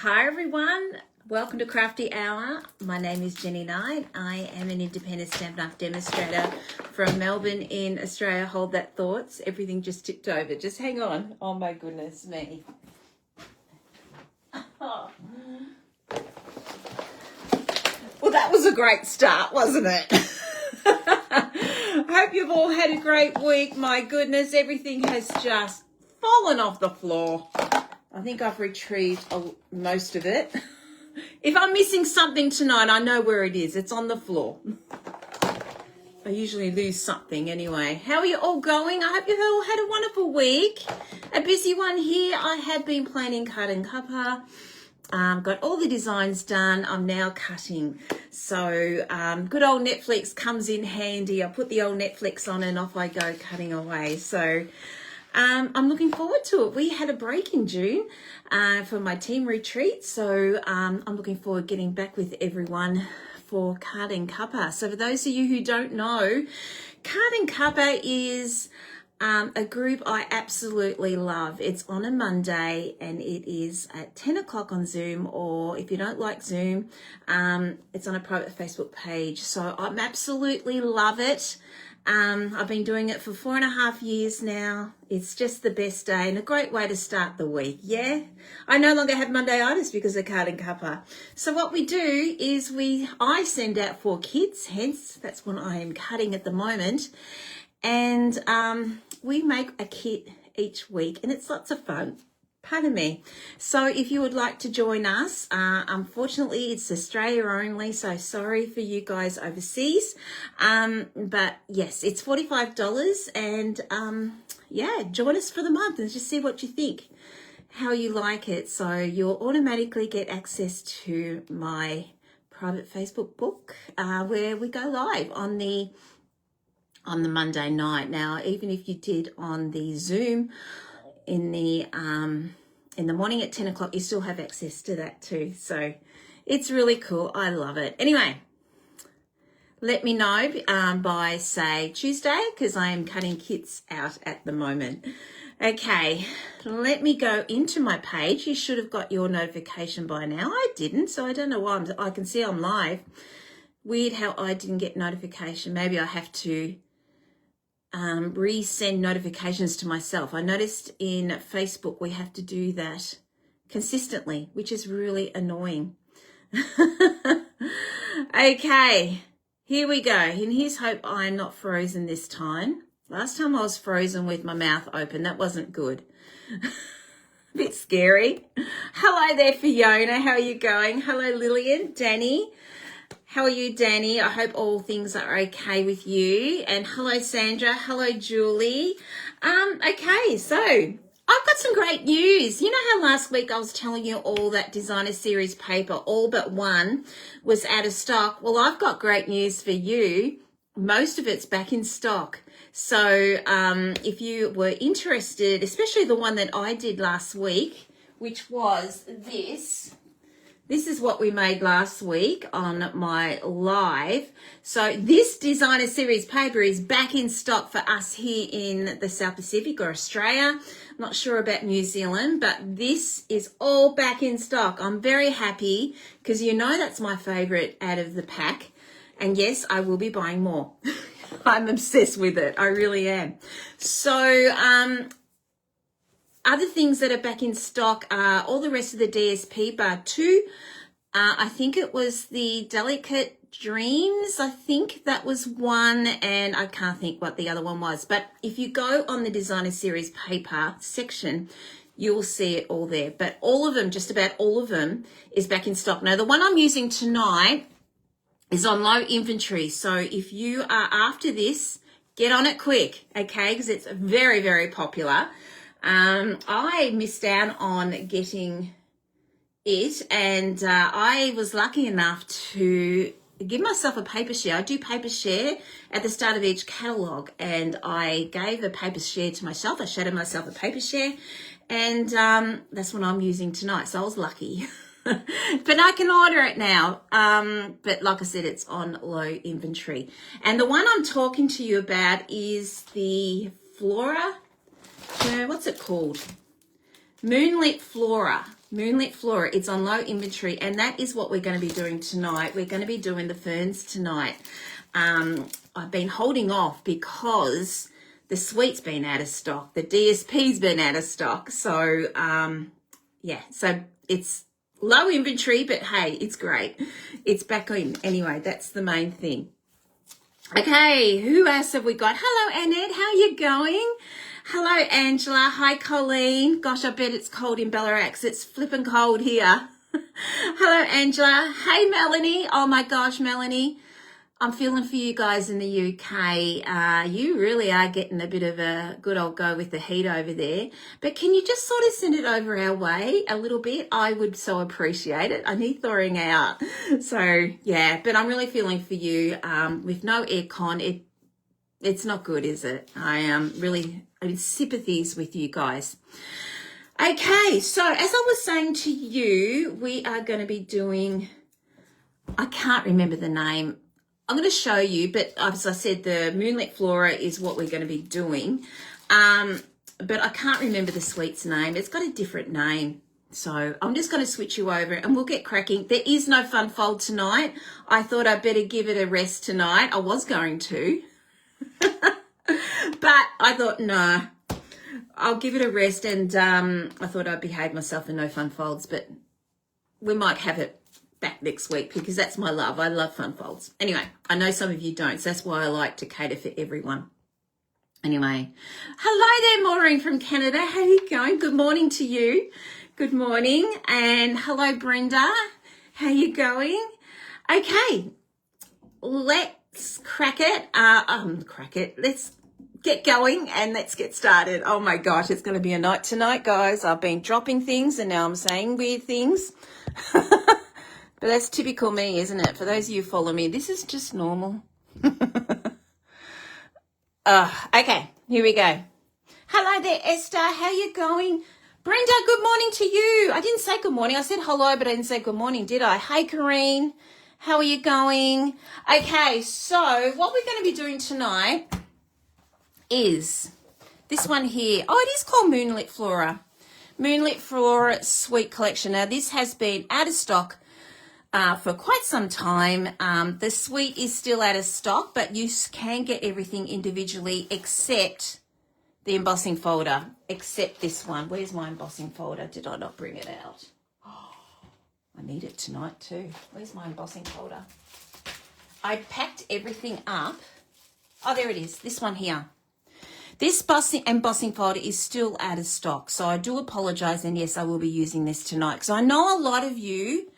Hi everyone, welcome to Crafty Hour. My name is Jenny Knight. I am an independent Stampin' Up! Demonstrator from Melbourne in Australia. Hold that thoughts, everything just tipped over. Just hang on. Oh my goodness me. Oh. Well, that was a great start, wasn't it? I hope you've all had a great week. My goodness, everything has just fallen off the floor. I think I've retrieved most of it. If I'm missing something tonight, I know where it is. It's on the floor. I usually lose something anyway. How are you all going? I hope you've all had a wonderful week. A busy one here. I have been planning cut and cuppa. Got all the designs done. I'm now cutting. So good old Netflix comes in handy. I put the old Netflix on and off I go cutting away. So I'm looking forward to it. We had a break in June for my team retreat. So I'm looking forward to getting back with everyone for Card and Cuppa. So for those of you who don't know, Card and Cuppa is a group I absolutely love. It's on a Monday and it is at 10 o'clock on Zoom, or if you don't like Zoom, it's on a private Facebook page. So I absolutely love it. I've been doing it for 4.5 years now. It's just the best day and a great way to start the week. Yeah, I no longer have Mondayitis because of Card and Cuppa. So what we do is I send out 4 kits, hence that's what I am cutting at the moment. And we make a kit each week and it's lots of fun. Pardon me. So if you would like to join us, unfortunately it's Australia only, so sorry for you guys overseas. But yes, it's $45 and yeah, join us for the month and just see what you think, how you like it. So you'll automatically get access to my private Facebook book where we go live on the Monday night. Now, even if you did on the Zoom in the morning at 10 o'clock, you still have access to that too. So it's really cool. I love it. Anyway, let me know by, say, Tuesday, because I am cutting kits out at the moment. Okay, let me go into my page. You should have got your notification by now. I didn't, so I don't know why. I can see I'm live. Weird how I didn't get notification. Maybe I have to resend notifications to myself. I noticed in Facebook we have to do that consistently, which is really annoying. Okay, here we go. And here's hope I'm not frozen this time. Last time I was frozen with my mouth open. That wasn't good. A bit scary. Hello there, Fiona. How are you going? Hello, Lillian, Danny. How are you, Danny? I hope all things are okay with you. And hello, Sandra. Hello, Julie. Okay, so I've got some great news. You know how last week I was telling you all that designer series paper, all but one, was out of stock? Well, I've got great news for you. Most of it's back in stock. So if you were interested, especially the one that I did last week, which was this. This is what we made last week on my live. So this designer series paper is back in stock for us here in the South Pacific or Australia. I'm not sure about New Zealand, but this is all back in stock. I'm very happy because you know that's my favorite out of the pack. And yes, I will be buying more. I'm obsessed with it. I really am. So, other things that are back in stock are all the rest of the DSP bar 2. I think it was the Delicate Dreams. I think that was one, and I can't think what the other one was. But if you go on the designer series paper section, you'll see it all there. But all of them, just about all of them, is back in stock. Now, the one I'm using tonight is on low inventory. So if you are after this, get on it quick, okay? Because it's very, very popular. I missed out on getting it, and I was lucky enough to give myself a paper share. I do paper share at the start of each catalogue, and I gave a paper share to myself. I shadowed myself a paper share, and that's what I'm using tonight. So I was lucky. But I can order it now. But like I said, it's on low inventory. And the one I'm talking to you about is the Flora. What's it called? Moonlit Flora. Moonlit Flora. It's on low inventory, and that is what we're going to be doing tonight. We're going to be doing the ferns tonight. I've been holding off because the sweet's been out of stock. The DSP's been out of stock. So, yeah, so it's low inventory, but hey, it's great. It's back in. Anyway, that's the main thing. Okay, who else have we got? Hello, Annette. How are you going? Hello, Angela. Hi, Colleen. Gosh, I bet it's cold in Ballarat. It's flipping cold here. Hello, Angela. Hey, Melanie. Oh, my gosh, Melanie. I'm feeling for you guys in the UK. You really are getting a bit of a good old go with the heat over there. But can you just sort of send it over our way a little bit? I would so appreciate it. I need thawing out. So, yeah, but I'm really feeling for you. With no aircon, it's not good, is it? I am really in sympathies with you guys. Okay, so as I was saying to you, we are going to be doing, I can't remember the name. I'm going to show you, but as I said, the Moonlit Flora is what we're going to be doing. But I can't remember the sweet's name. It's got a different name. So I'm just going to switch you over and we'll get cracking. There is no fun fold tonight. I thought I'd better give it a rest tonight. I was going to. But I thought, no, I'll give it a rest. And I thought I'd behave myself and no fun folds. But we might have it back next week because that's my love. I love fun folds. Anyway, I know some of you don't, so that's why I like to cater for everyone. Anyway, hello there, Maureen from Canada. How are you going? Good morning to you. Good morning. And hello, Brenda. How are you going? Okay, let's crack it. Let's get going and let's get started. Oh my gosh, it's going to be a night tonight, guys. I've been dropping things and now I'm saying weird things. But that's typical me, isn't it? For those of you who follow me, this is just normal. Okay, here we go. Hello there, Esther. How you going? Brenda, good morning to you. I didn't say good morning. I said hello, but I didn't say good morning, did I? Hey, Kareen. How are you going? Okay, so what we're going to be doing tonight is this one here. Oh, it is called Moonlit Flora. Moonlit Flora Sweet Collection. Now, this has been out of stock for quite some time. The sweet is still out of stock, but you can get everything individually except the embossing folder, except this one. Where's my embossing folder? Did I not bring it out? Oh, I need it tonight too. Where's my embossing folder? I packed everything up. Oh, there it is. This one here. This embossing folder is still out of stock, so I do apologise, and yes, I will be using this tonight because I know a lot of you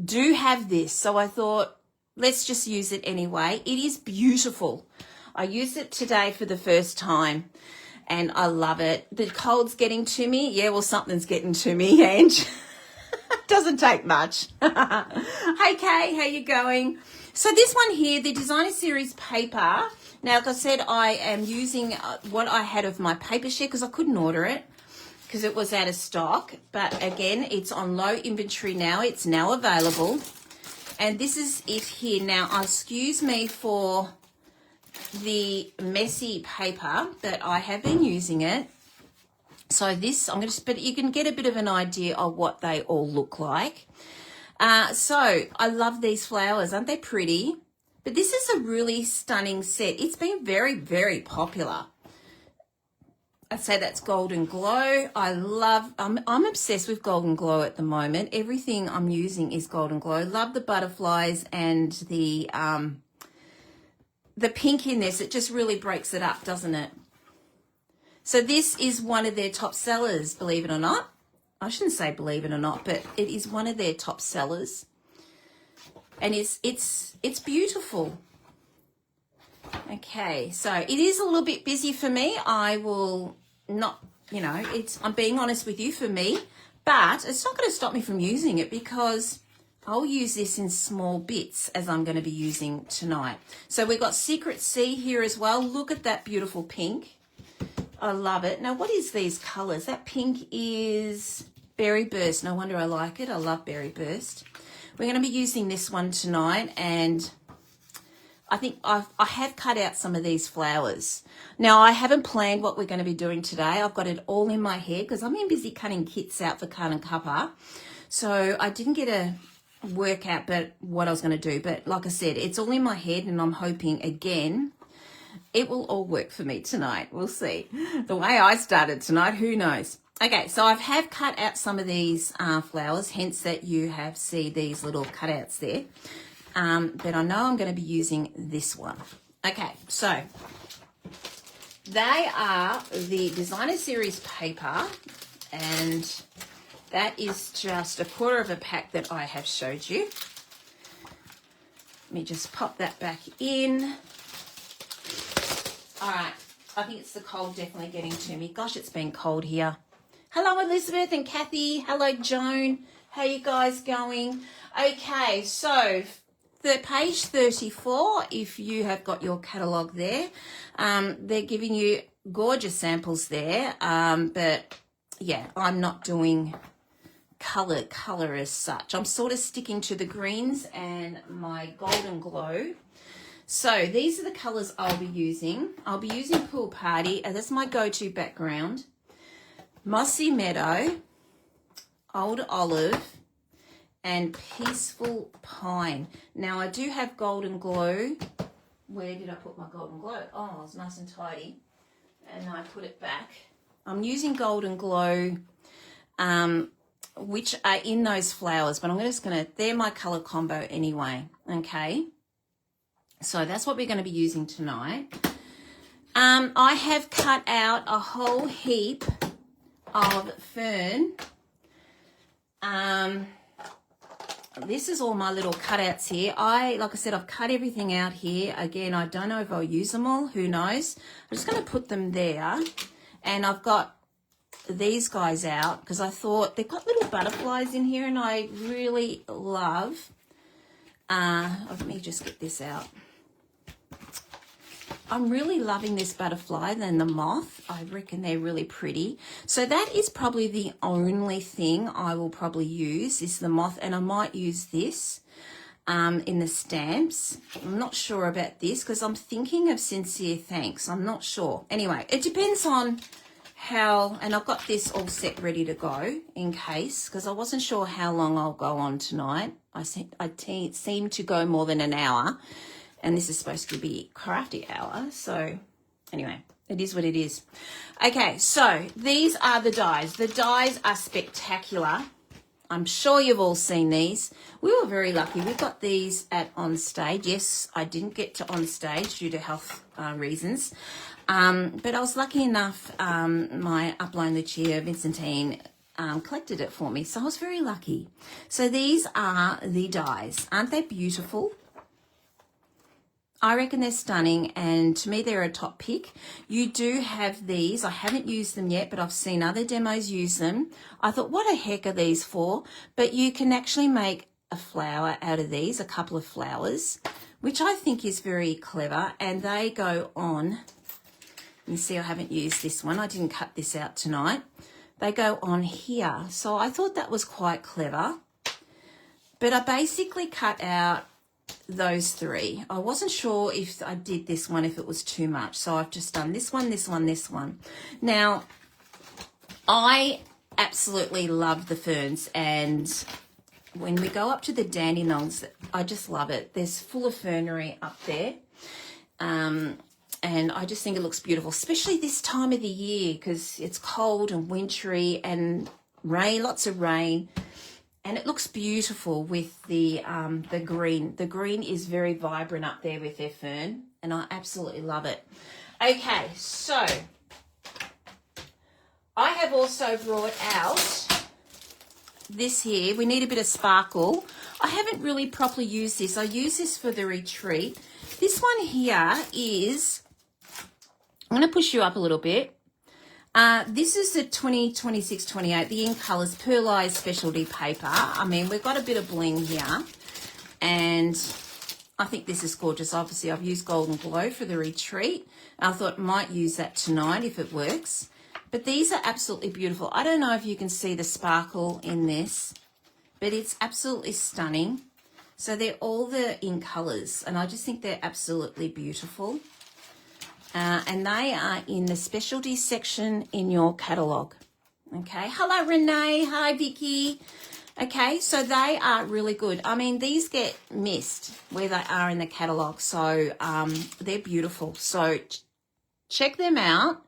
do have this, so I thought let's just use it anyway. It is beautiful. I used it today for the first time and I love it. The cold's getting to me. Yeah, well, something's getting to me, Ange. Doesn't take much. Hey, Kay, how you going? So this one here, the Designer Series paper. Now, like I said, I am using what I had of my paper share because I couldn't order it because it was out of stock. But again, it's on low inventory now. It's now available. And this is it here. Now, excuse me for the messy paper, but I have been using it. So this, but you can get a bit of an idea of what they all look like. So I love these flowers. Aren't they pretty? But this is a really stunning set. It's been very, very popular. I'd say that's Golden Glow. I'm obsessed with Golden Glow at the moment. Everything I'm using is Golden Glow. Love the butterflies and the pink in this. It just really breaks it up, doesn't it? So this is one of their top sellers, believe it or not. I shouldn't say believe it or not, but it is one of their top sellers. And it's beautiful. Okay, so it is a little bit busy for me. I will not, I'm being honest with you, for me, but it's not going to stop me from using it because I'll use this in small bits as I'm going to be using tonight. So we've got Secret Sea here as well. Look at that beautiful pink. I love it. Now, what is these colours? That pink is Berry Burst. No wonder I like it. I love Berry Burst. We're going to be using this one tonight, and I think I have cut out some of these flowers. Now, I haven't planned what we're going to be doing today. I've got it all in my head because I'm busy cutting kits out for Cut and Cuppa. So I didn't get a work out what I was going to do. But like I said, it's all in my head, and I'm hoping, again, it will all work for me tonight. We'll see. The way I started tonight, who knows? Okay, so I have cut out some of these flowers, hence that you have see these little cutouts there. But I know I'm going to be using this one. Okay, so they are the Designer Series paper, and that is just a quarter of a pack that I have showed you. Let me just pop that back in. All right, I think it's the cold definitely getting to me. Gosh, it's been cold here. Hello, Elizabeth and Kathy. Hello, Joan. How you guys going? Okay, so the page 34, if you have got your catalogue there, they're giving you gorgeous samples there. But yeah, I'm not doing color as such. I'm sort of sticking to the greens and my Golden Glow. So these are the colours I'll be using. I'll be using Pool Party, and that's my go-to background. Mossy Meadow, Old Olive, and Peaceful Pine. Now, I do have Golden Glow. Where did I put my Golden Glow? Oh, it's nice and tidy. And I put it back. I'm using Golden Glow, which are in those flowers, but I'm just going to, they're my colour combo anyway, okay? So that's what we're going to be using tonight. I have cut out a whole heap of fern. This is all my little cutouts here. Like I said, I've cut everything out here. Again, I don't know if I'll use them all. Who knows? I'm just going to put them there. And I've got these guys out because I thought they've got little butterflies in here, and I really love. Let me just get this out. I'm really loving this butterfly and the moth. I reckon they're really pretty. So that is probably the only thing I will probably use is the moth, and I might use this in the stamps. I'm not sure about this because I'm thinking of Sincere Thanks. I'm not sure. Anyway, it depends on how, and I've got this all set ready to go in case, because I wasn't sure how long I'll go on tonight. I seem to go more than an hour. And this is supposed to be crafty hour. So anyway, it is what it is. Okay, so these are the dies. The dies are spectacular. I'm sure you've all seen these. We were very lucky. We got these at On Stage. Yes, I didn't get to On Stage due to health reasons. But I was lucky enough, my upline Lucia Vincentine collected it for me. So I was very lucky. So these are the dies. Aren't they beautiful? I reckon they're stunning, and to me they're a top pick. You do have these. I haven't used them yet, but I've seen other demos use them. I thought, what the heck are these for? But you can actually make a flower out of these, a couple of flowers, which I think is very clever, and they go on. You see, I haven't used this one. I didn't cut this out tonight. They go on here. So I thought that was quite clever. But I basically cut out those three. I wasn't sure if I did this one, if it was too much. So I've just done this one, this one, this one. Now, I absolutely love the ferns, and when we go up to the dandelions, I just love it. There's full of fernery up there. And I just think it looks beautiful, especially this time of the year because it's cold and wintry and rain, lots of rain. And it looks beautiful with the green. The green is very vibrant up there with their fern, and I absolutely love it. Okay, so I have also brought out this here. We need a bit of sparkle. I haven't really properly used this. I use this for the retreat. This one here is, I'm going to push you up a little bit. This is the 2026-28, the In Colours Pearlized Specialty Paper. I mean, we've got a bit of bling here, and I think this is gorgeous. Obviously, I've used Golden Glow for the retreat. I thought might use that tonight if it works. But these are absolutely beautiful. I don't know if you can see the sparkle in this, but it's absolutely stunning. So they're all in colours, and I just think they're absolutely beautiful. And they are in the specialty section in your catalogue. Okay, hello Renee, hi Vicky. Okay, so they are really good. I mean, these get missed where they are in the catalogue, so they're beautiful. So check them out.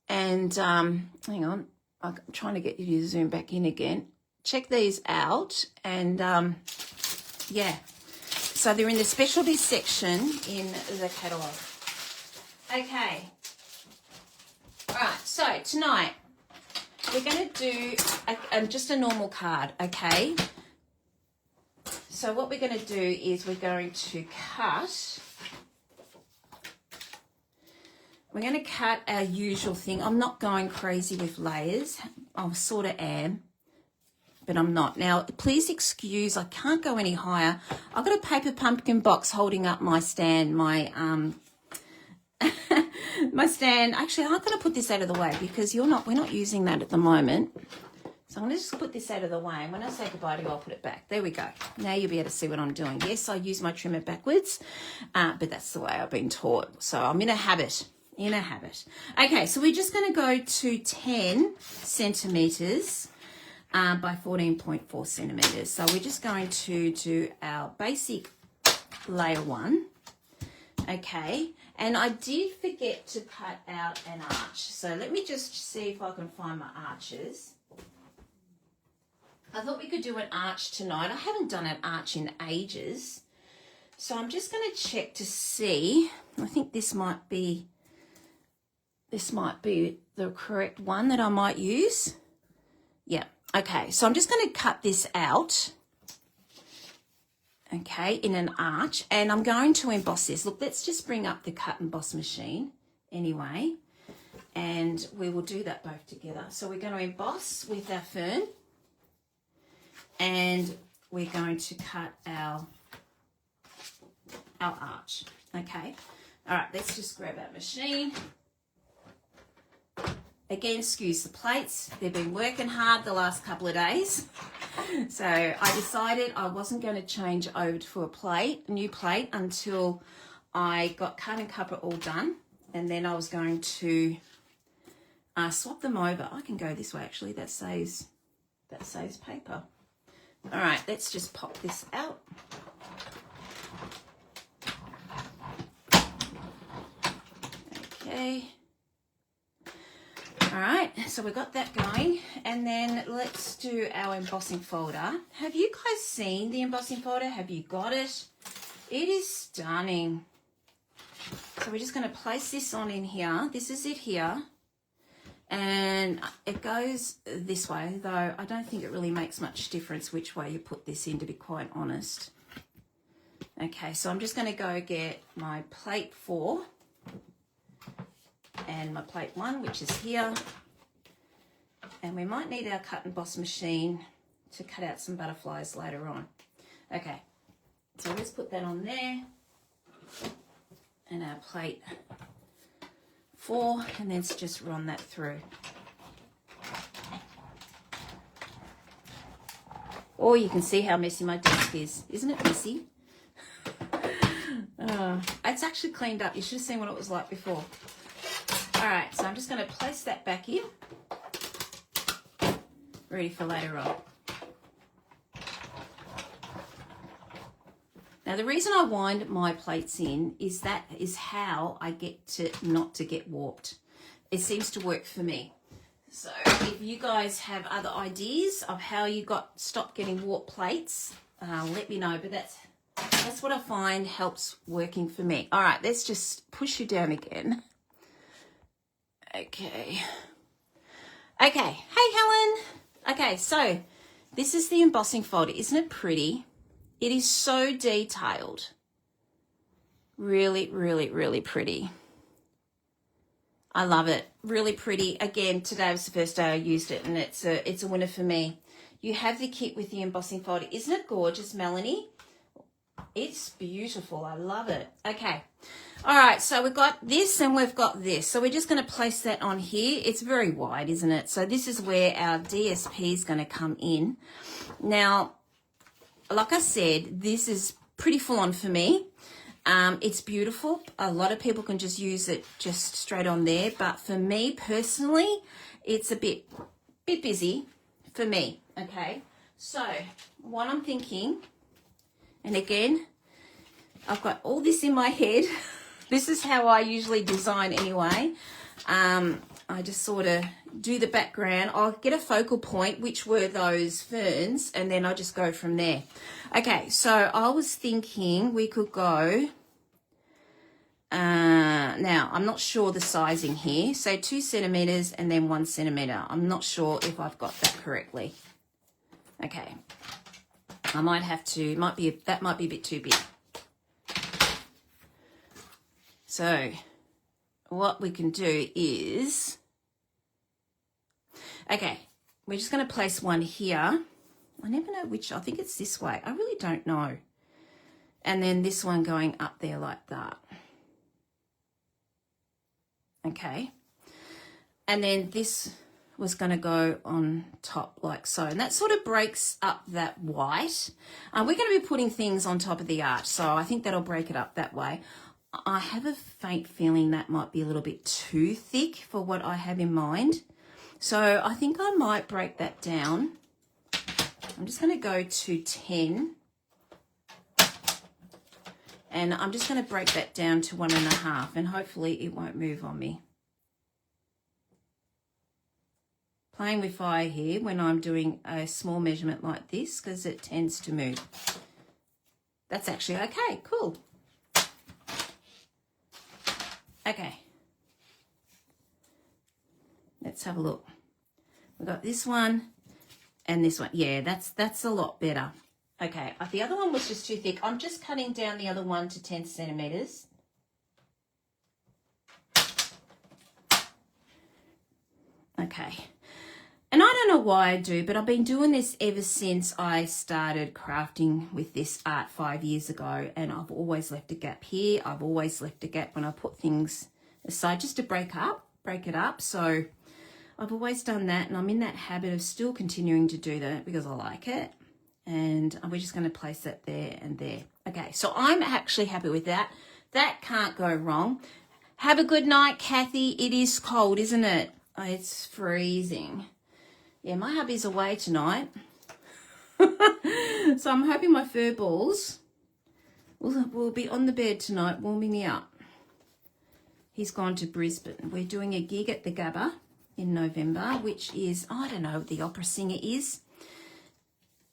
And hang on, I'm trying to get you to zoom back in again. Check these out, and yeah. So they're in the specialty section in the catalogue. Okay. All right, so tonight we're going to do just a normal card, okay? So what we're going to do is we're going to cut. We're going to cut our usual thing. I'm not going crazy with layers. I sort of am, but I'm not. Now, please excuse, I can't go any higher. I've got a paper pumpkin box holding up my stand, my stand. Actually, I'm going to put this out of the way because we're not using that at the moment. So I'm going to just put this out of the way. And when I say goodbye to you, I'll put it back. There we go. Now you'll be able to see what I'm doing. Yes, I use my trimmer backwards, but that's the way I've been taught. So I'm in a habit. Okay, so we're just going to go to 10 centimetres by 14.4 centimetres. So we're just going to do our basic layer 1. Okay, and I did forget to cut out an arch. So let me just see if I can find my arches. I thought we could do an arch tonight. I haven't done an arch in ages. So I'm just going to check to see. I think this might be the correct one that I might use. Yeah, okay. So I'm just going to cut this out, okay, in an arch, and I'm going to emboss this. Look, let's just bring up the cut and emboss machine anyway, and we will do that both together. So we're going to emboss with our fern, and we're going to cut our arch, okay. All right, let's just grab our machine. Again, excuse the plates. They've been working hard the last couple of days. So I decided I wasn't going to change over to a new plate, until I got cut and cover all done. And then I was going to swap them over. I can go this way, actually. That saves paper. All right, let's just pop this out. Okay. All right, so we've got that going, and then let's do our embossing folder. Have you guys seen the embossing folder? Have you got it? It is stunning. So we're just going to place this on in here. This is it here, and it goes this way, though I don't think it really makes much difference which way you put this in, to be quite honest. Okay, so I'm just going to go get my plate 4. And my plate 1, which is here, and we might need our cut and emboss machine to cut out some butterflies later on. Okay, so let's put that on there, and our plate 4, and let's just run that through. Or you can see how messy my desk is. Isn't it messy? It's actually cleaned up. You should have seen what it was like before. All right, so I'm just going to place that back in, ready for later on. Now, the reason I wind my plates in is how I get to not to get warped. It seems to work for me. So if you guys have other ideas of how you stop getting warped plates, let me know. But that's what I find helps working for me. All right, let's just push you down again. Okay. Hey, Helen. Okay, so this is the embossing folder. Isn't it pretty? It is so detailed. Really, really, really pretty. I love it. Really pretty. Again, today was the first day I used it, and it's a winner for me. You have the kit with the embossing folder. Isn't it gorgeous, Melanie? It's beautiful. I love it. Okay. All right, so we've got this and we've got this. So we're just going to place that on here. It's very wide, isn't it? So this is where our DSP is going to come in. Now, like I said, this is pretty full on for me. It's beautiful. A lot of people can just use it just straight on there, but for me personally, it's a bit busy for me. Okay, so what I'm thinking, and again, I've got all this in my head. This is how I usually design anyway. I just sort of do the background. I'll get a focal point, which were those ferns, and then I just go from there. Okay, so I was thinking we could go, now I'm not sure the sizing here, so 2 centimeters and then 1 centimeter. I'm not sure if I've got that correctly. Okay, I might have to, that might be a bit too big. So what we can do is, okay, we're just going to place one here. I never know which, I think it's this way. I really don't know. And then this one going up there like that. Okay. And then this was going to go on top like so. And that sort of breaks up that white. We're going to be putting things on top of the arch, so I think that'll break it up that way. I have a faint feeling that might be a little bit too thick for what I have in mind. So I think I might break that down. I'm just going to go to 10. And I'm just going to break that down to 1.5, and hopefully it won't move on me. Playing with fire here when I'm doing a small measurement like this, because it tends to move. That's actually okay, cool. Okay, let's have a look. We've got this one and this one. Yeah, that's a lot better. Okay, the other one was just too thick. I'm just cutting down the other one to 10 centimeters. Okay, and I don't know why I do, but I've been doing this ever since I started crafting with this art 5 years ago, and I've always left a gap here. I've always left a gap when I put things aside just to break it up. So I've always done that, and I'm in that habit of still continuing to do that because I like it. And we're just going to place that there and there. Okay, so I'm actually happy with that. That can't go wrong. Have a good night, Kathy. It is cold, isn't it? Oh, it's freezing. Yeah, my hubby's away tonight. So I'm hoping my fur balls will be on the bed tonight warming me up. He's gone to Brisbane. We're doing a gig at the Gabba in November, which is, I don't know what the opera singer is.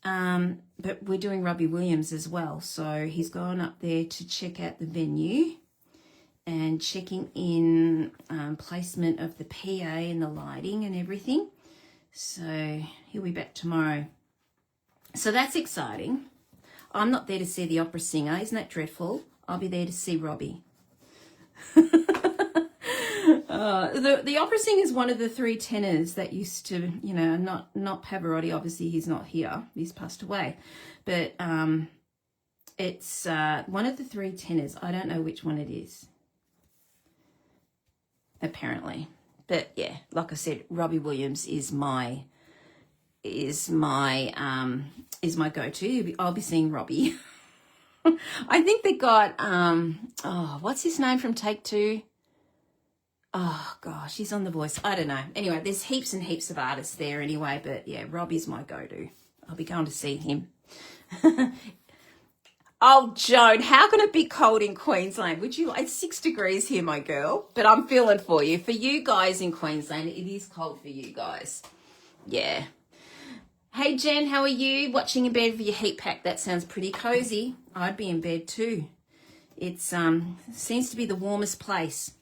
But we're doing Robbie Williams as well. So he's gone up there to check out the venue and checking in placement of the PA and the lighting and everything. So he'll be back tomorrow. So that's exciting. I'm not there to see the opera singer. Isn't that dreadful? I'll be there to see Robbie. The opera singer is one of the 3 tenors that used to, you know, not Pavarotti. Obviously, he's not here. He's passed away. But it's one of the 3 tenors. I don't know which one it is, apparently. But yeah, like I said, Robbie Williams is my go-to. I'll be seeing Robbie. I think they got what's his name from Take Two? Oh gosh, he's on The Voice. I don't know. Anyway, there's heaps and heaps of artists there anyway, but yeah, Robbie's my go-to. I'll be going to see him. Oh, Joan, how can it be cold in Queensland? It's 6 degrees here, my girl, but I'm feeling for you. For you guys in Queensland, it is cold for you guys. Yeah. Hey, Jen, how are you? Watching in bed for your heat pack. That sounds pretty cozy. I'd be in bed too. It seems to be the warmest place.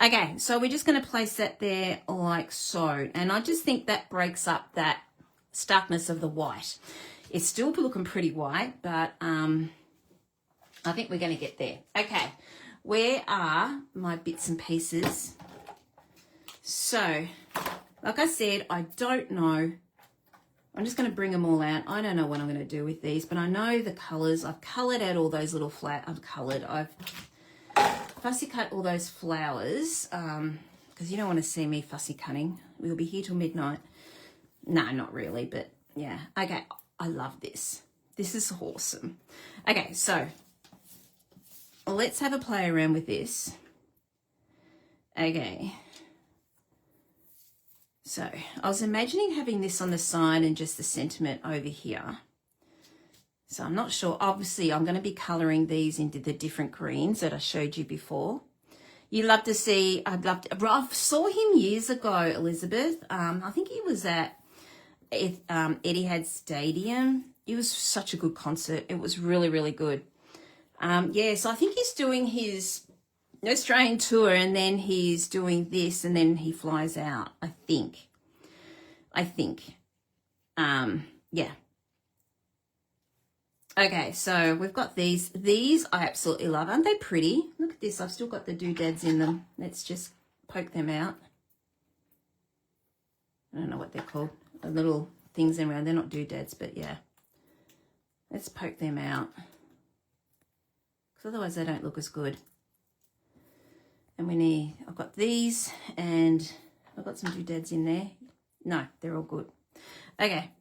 Okay, so we're just going to place that there like so. And I just think that breaks up that starkness of the white. It's still looking pretty white, but I think we're going to get there. Okay, where are my bits and pieces? So, like I said, I don't know. I'm just going to bring them all out. I don't know what I'm going to do with these, but I know the colours. I've coloured out all those little I've fussy cut all those flowers because you don't want to see me fussy cutting. We'll be here till midnight. No, not really, but yeah. Okay, I love this. This is awesome. Okay, so let's have a play around with this. Okay. So I was imagining having this on the side and just the sentiment over here. So I'm not sure. Obviously, I'm going to be colouring these into the different greens that I showed you before. You love to see, I saw him years ago, Elizabeth. I think he was at Etihad Stadium. It was such a good concert. It was really, really good. Yeah, so I think he's doing his Australian tour and then he's doing this and then he flies out, I think. Yeah. Okay, so we've got these. These I absolutely love. Aren't they pretty? Look at this. I've still got the doodads in them. Let's just poke them out. I don't know what they're called. The little things around. They're not doodads, but yeah. Let's poke them out. Because otherwise they don't look as good. And I've got these and I've got some doodads in there. No, they're all good. Okay.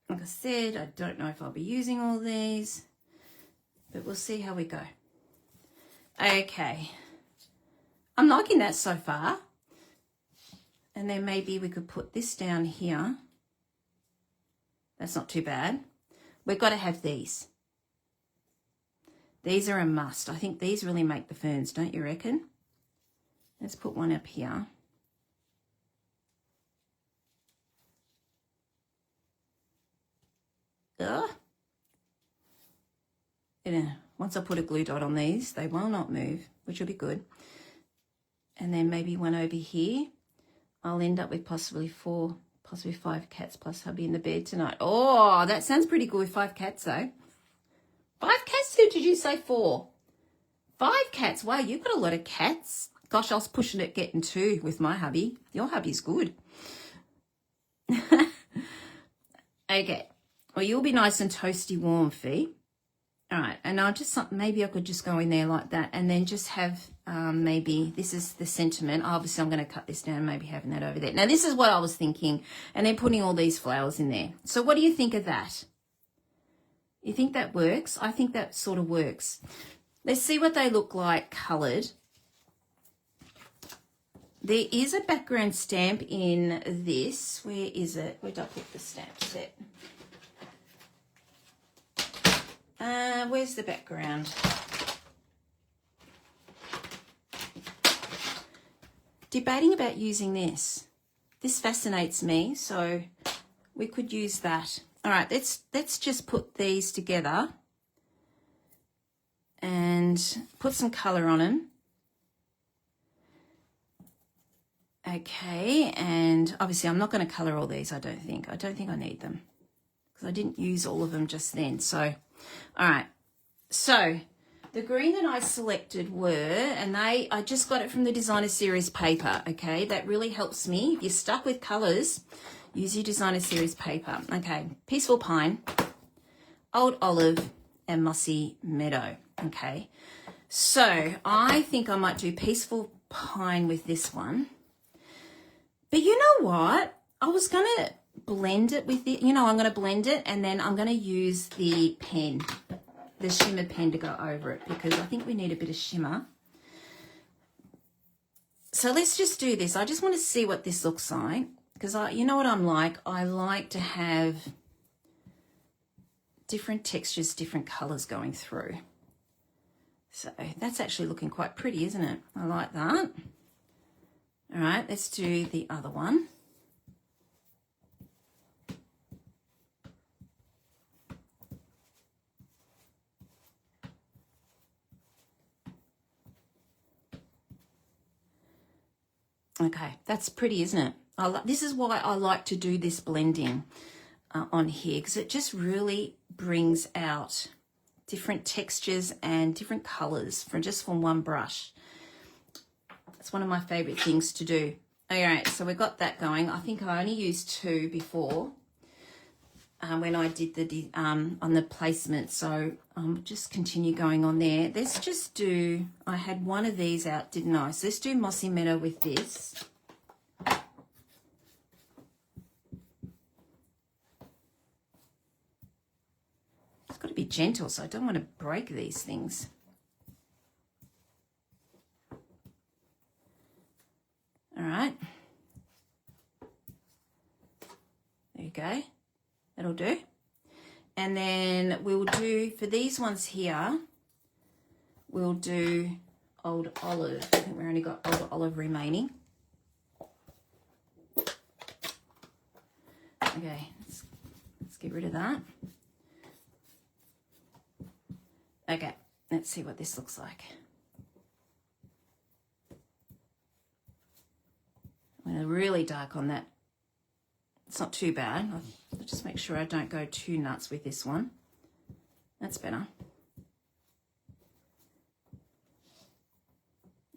Like I said, I don't know if I'll be using all these, but we'll see how we go. Okay. I'm liking that so far. And then maybe we could put this down here. That's not too bad. We've got to have these. These are a must. I think these really make the ferns, don't you reckon? Let's put one up here. Once I put a glue dot on these, they will not move, which will be good. And then maybe one over here. I'll end up with possibly 4, possibly 5 cats plus hubby in the bed tonight. Oh, that sounds pretty good with 5 cats though. 5 cats? Who did you say 4? 5 cats. Wow, you've got a lot of cats. Gosh, I was pushing it getting 2 with my hubby. Your hubby's good. Okay. Well, you'll be nice and toasty warm, Fee. All right, and I'll just, maybe I could just go in there like that and then just have maybe, this is the sentiment. Obviously, I'm going to cut this down, maybe having that over there. Now, this is what I was thinking, and then putting all these flowers in there. So what do you think of that? You think that works? I think that sort of works. Let's see what they look like coloured. There is a background stamp in this. Where is it? Where did I put the stamp set? Where's the background? Debating about using this. This fascinates me, so we could use that. All right, let's just put these together and put some colour on them. Okay, and obviously I'm not going to colour all these, I don't think. I don't think I need them because I didn't use all of them just then. So, all right. So, the green that I selected were, and I just got it from the Designer Series paper, okay? That really helps me. If you're stuck with colours, use your Designer Series paper. Okay, Peaceful Pine, Old Olive, and Mossy Meadow, okay? So, I think I might do Peaceful Pine with this one. But you know what? I was going to blend it with it. You know, I'm going to blend it and then I'm going to use the pen, the shimmer pen to go over it because I think we need a bit of shimmer. So let's just do this. I just want to see what this looks like because you know what I'm like? I like to have different textures, different colours going through. So that's actually looking quite pretty, isn't it? I like that. All right, let's do the other one. Okay, that's pretty, isn't it? This is why I like to do this blending on here because it just really brings out different textures and different colours from one brush. It's one of my favourite things to do. All right, so we got that going. I think I only used 2 before when I did the on the placement. So just continue going on there. Let's just do, I had one of these out, didn't I? So let's do Mossy Meadow with this. got to be gentle, so I don't want to break these things. All right. There you go. That'll do. And then we'll do, for these ones here, we'll do Old Olive. I think we've only got Old Olive remaining. Okay, let's get rid of that. Okay, let's see what this looks like. I'm going to really dark on that. It's not too bad. I'll just make sure I don't go too nuts with this one. That's better.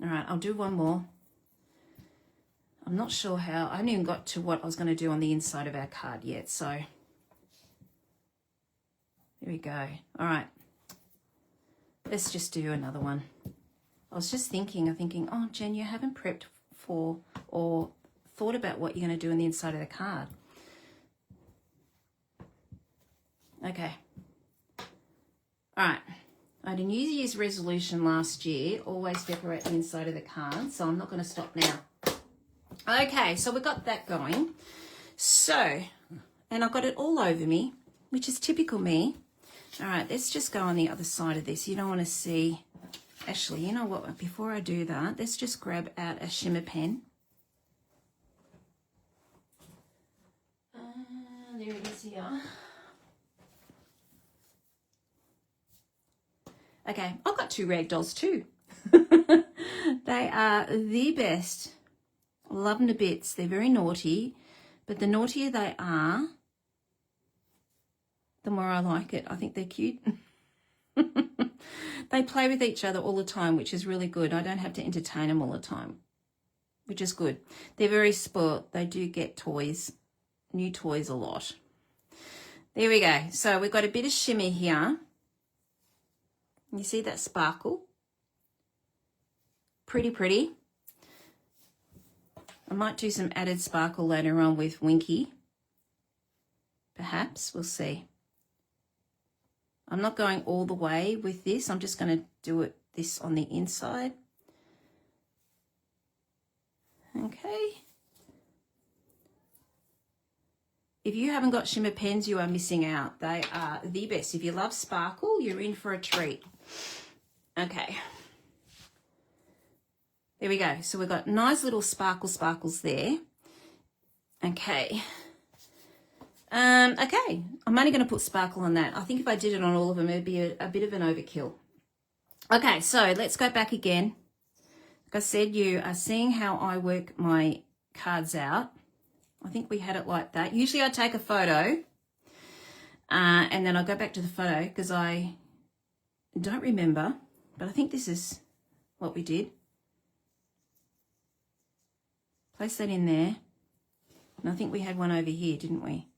All right, I'll do one more. I'm not sure how. I haven't even got to what I was going to do on the inside of our card yet. So there we go. All right. Let's just do another one. I was just thinking, oh, Jen, you haven't prepped for or thought about what you're going to do on the inside of the card. Okay. All right. I had a New Year's resolution last year, always decorate the inside of the card, so I'm not going to stop now. Okay, so we got that going. So, and I've got it all over me, which is typical me. All right, let's just go on the other side of this. You don't want to see, actually, you know what, before I do that, let's just grab out a shimmer pen. There it is here. Okay, I've got two rag dolls too. They are the best. Love them to bits. They're very naughty, but the naughtier they are, the more I like it. I think they're cute. They play with each other all the time, which is really good. I don't have to entertain them all the time, which is good. They're very spoilt. They do get toys, new toys a lot. There we go. So we've got a bit of shimmer here. You see that sparkle? Pretty pretty. I might do some added sparkle later on with Winky. Perhaps, we'll see. I'm not going all the way with this. I'm just going to do this on the inside. Okay. If you haven't got shimmer pens, you are missing out. They are the best. If you love sparkle, you're in for a treat. Okay. There we go. So we've got nice little sparkles there. Okay. Okay. I'm only going to put sparkle on that. I think if I did it on all of them, it'd be a bit of an overkill. Okay, so let's go back again. Like I said, you are seeing how I work my cards out. I think we had it like that. Usually I take a photo and then I go back to the photo because I don't remember, but I think this is what we did. Place that in there. And I think we had one over here, didn't we?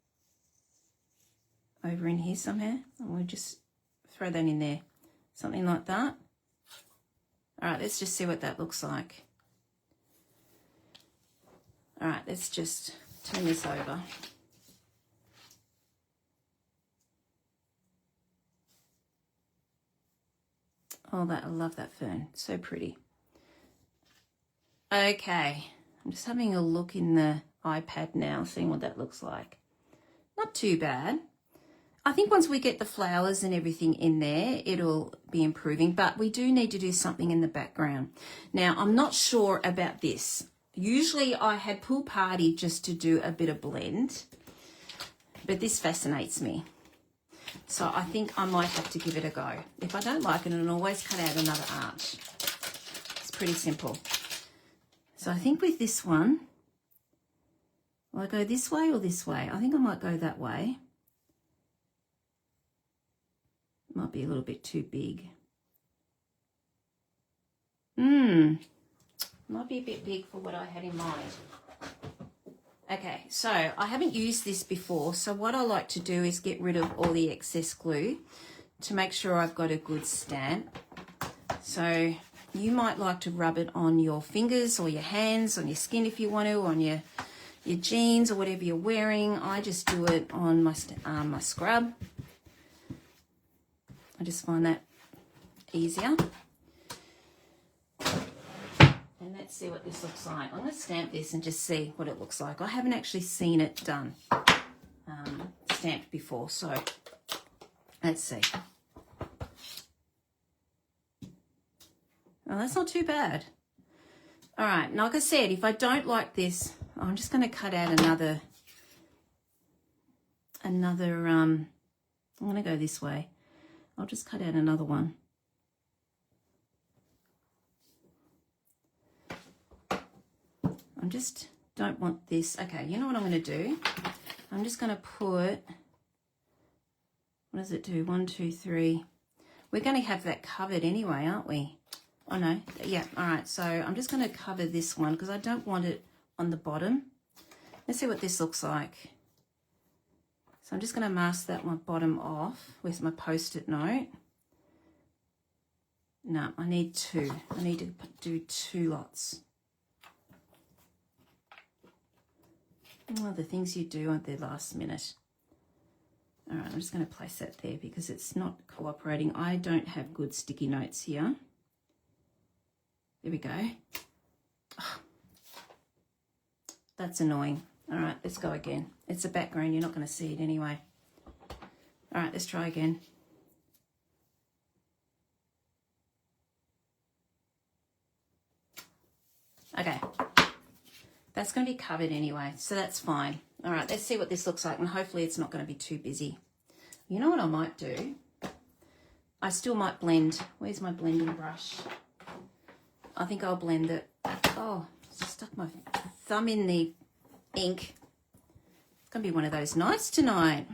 Over in here somehow. And we'll just throw that in there. Something like that. All right, let's just see what that looks like. All right, let's just turn this over. Oh, that, I love that fern. So pretty. Okay, I'm just having a look in the iPad now, seeing what that looks like. Not too bad. I think once we get the flowers and everything in there, it'll be improving, but we do need to do something in the background. Now, I'm not sure about this. Usually I had Pool Party just to do a bit of blend, but this fascinates me. So I think I might have to give it a go. If I don't like it, I'll always cut out another arch. It's pretty simple. So I think with this one, will I go this way or this way? I think I might go that way. Might be a little bit too big. Might be a bit big for what I had in mind. Okay, so I haven't used this before, so what I like to do is get rid of all the excess glue to make sure I've got a good stamp. So you might like to rub it on your fingers or your hands, on your skin if you want to, on your jeans or whatever you're wearing. I just do it on my scrub. I just find that easier. And let's see what this looks like. I'm going to stamp this and just see what it looks like. I haven't actually seen it done, stamped before, so let's see. Oh, that's not too bad. All right, like I said, if I don't like this, I'm just going to cut out another, I'm going to go this way. I'll just cut out another one. I just don't want this. Okay, you know what I'm going to do? I'm just going to put, what does it do? 1, 2, 3. We're going to have that covered anyway, aren't we? Oh no, yeah, all right. So I'm just going to cover this one because I don't want it on the bottom. Let's see what this looks like. So I'm just going to mask that one bottom off with my Post-it note. No, I need 2. I need to do 2 lots. Oh, the things you do at the last minute. All right, I'm just going to place that there because it's not cooperating. I don't have good sticky notes here. There we go. Oh, that's annoying. All right, let's go again. It's a background. You're not going to see it anyway. All right, let's try again. Okay. That's going to be covered anyway, so that's fine. All right, let's see what this looks like, and hopefully it's not going to be too busy. You know what I might do? I still might blend. Where's my blending brush? I think I'll blend it. Oh, stuck my thumb in the ink. It's going to be one of those nights tonight.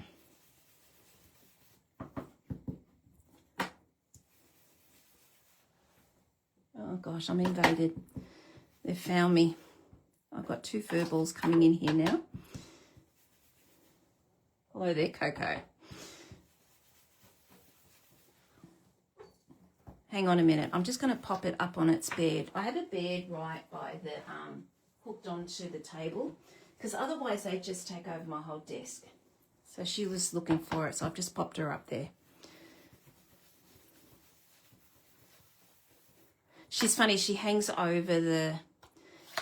Oh gosh, I'm invaded. They've found me. I've got 2 fur balls coming in here now. Hello there, Coco. Hang on a minute. I'm just going to pop it up on its bed. I have a bed right by the, hooked onto the table, because otherwise they just take over my whole desk. So she was looking for it, so I've just popped her up there. She's funny. She hangs over the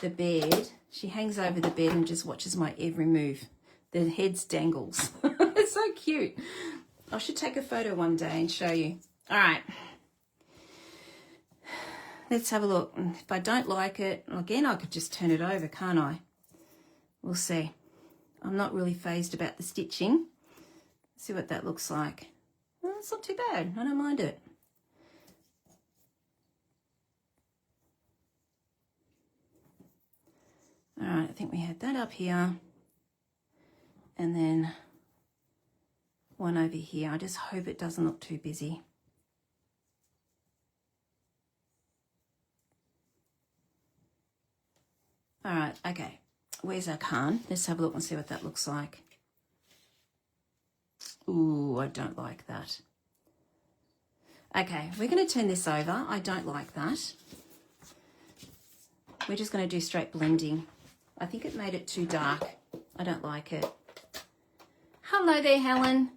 bed. She hangs over the bed and just watches my every move. The head's dangles. It's so cute. I should take a photo one day and show you. All right. Let's have a look. If I don't like it, again, I could just turn it over, can't I? We'll see. I'm not really phased about the stitching. Let's see what that looks like. Well, it's not too bad. I don't mind it. All right, I think we had that up here. And then one over here. I just hope it doesn't look too busy. All right, okay. Where's our carn? Let's have a look and see what that looks like. Ooh, I don't like that. Okay, we're going to turn this over. I don't like that. We're just going to do straight blending. I think it made it too dark. I don't like it. Hello there, Helen.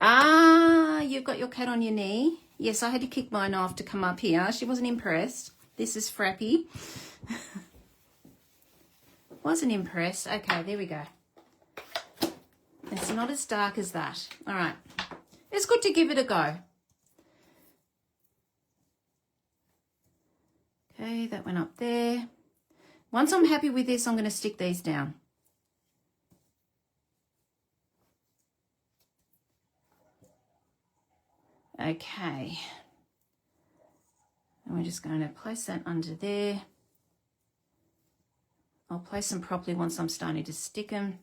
Ah, you've got your cat on your knee. Yes, I had to kick mine off to come up here. She wasn't impressed. This is Frappy. Wasn't impressed. Okay, there we go. It's not as dark as that. All right. It's good to give it a go. Okay, that went up there. Once I'm happy with this, I'm going to stick these down. Okay. And we're just going to place that under there. I'll place them properly once I'm starting to stick them.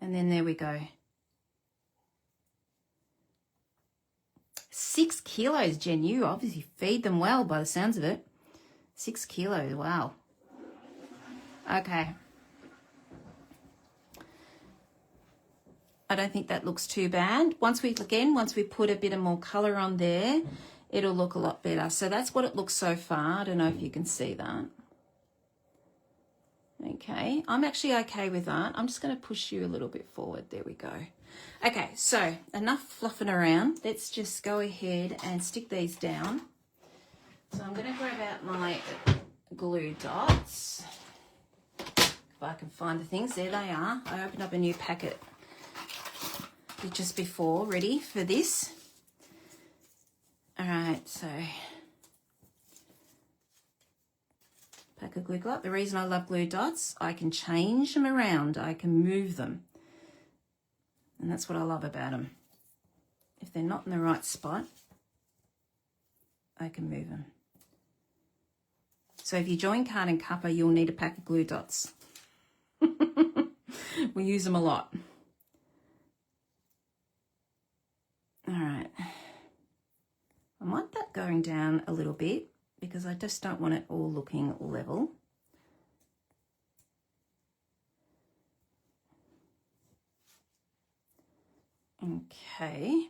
And then there we go. 6 kilos, Jen. You obviously feed them well by the sounds of it. 6 kilos, wow. Okay. I don't think that looks too bad. Once we put a bit of more colour on there, it'll look a lot better. So that's what it looks so far. I don't know if you can see that. Okay, I'm actually okay with that. I'm just going to push you a little bit forward. There we go. Okay, so enough fluffing around. Let's just go ahead and stick these down. So I'm going to grab out my glue dots. If I can find the things. There they are. I opened up a new packet just before, ready for this. All right, so pack of glue dot. The reason I love glue dots, I can change them around. I can move them. And that's what I love about them. If they're not in the right spot, I can move them. So if you join card and cuppa, you'll need a pack of glue dots. We use them a lot. All right. I want that going down a little bit because I just don't want it all looking level. Okay.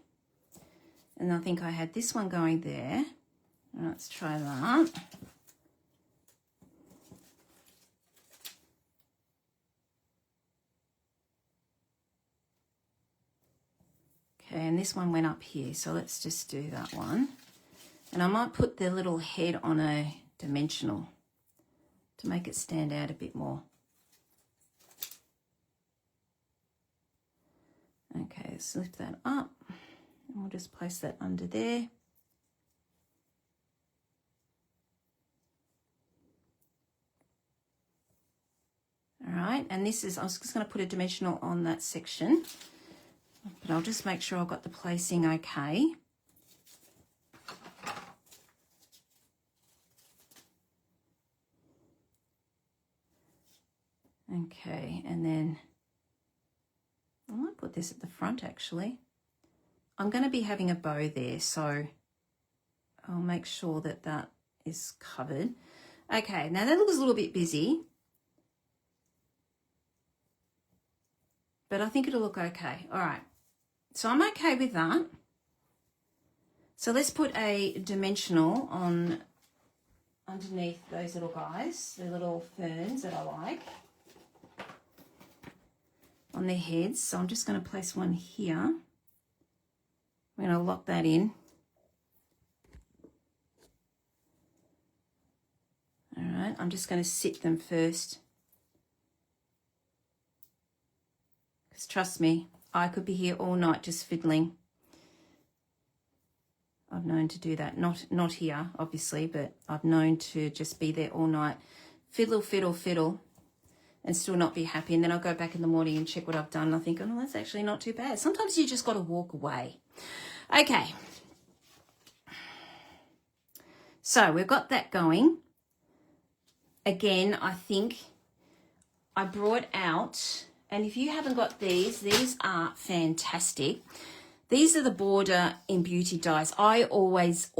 And I think I had this one going there. Let's try that. Okay, and this one went up here, so let's just do that one. And I might put the little head on a dimensional to make it stand out a bit more. Okay, let's lift that up. And we'll just place that under there. All right, and this is, I was just going to put a dimensional on that section, but I'll just make sure I've got the placing okay. Okay, and then I might put this at the front actually. I'm going to be having a bow there, so I'll make sure that that is covered. Okay, now that looks a little bit busy, but I think it'll look okay. All right, so I'm okay with that. So let's put a dimensional on underneath those little guys, the little ferns that I like, on their heads. So I'm just going to place one here. I'm going to lock that in. All right, I'm just going to sit them first. Because trust me, I could be here all night just fiddling. I've known to do that. Not here, obviously, but I've known to just be there all night. Fiddle, fiddle, fiddle, and still not be happy. And then I'll go back in the morning and check what I've done. And I think, oh, no, that's actually not too bad. Sometimes you just got to walk away. Okay. So we've got that going. Again, I think I brought out, and if you haven't got these are fantastic. These are the Border in Beauty dies. I always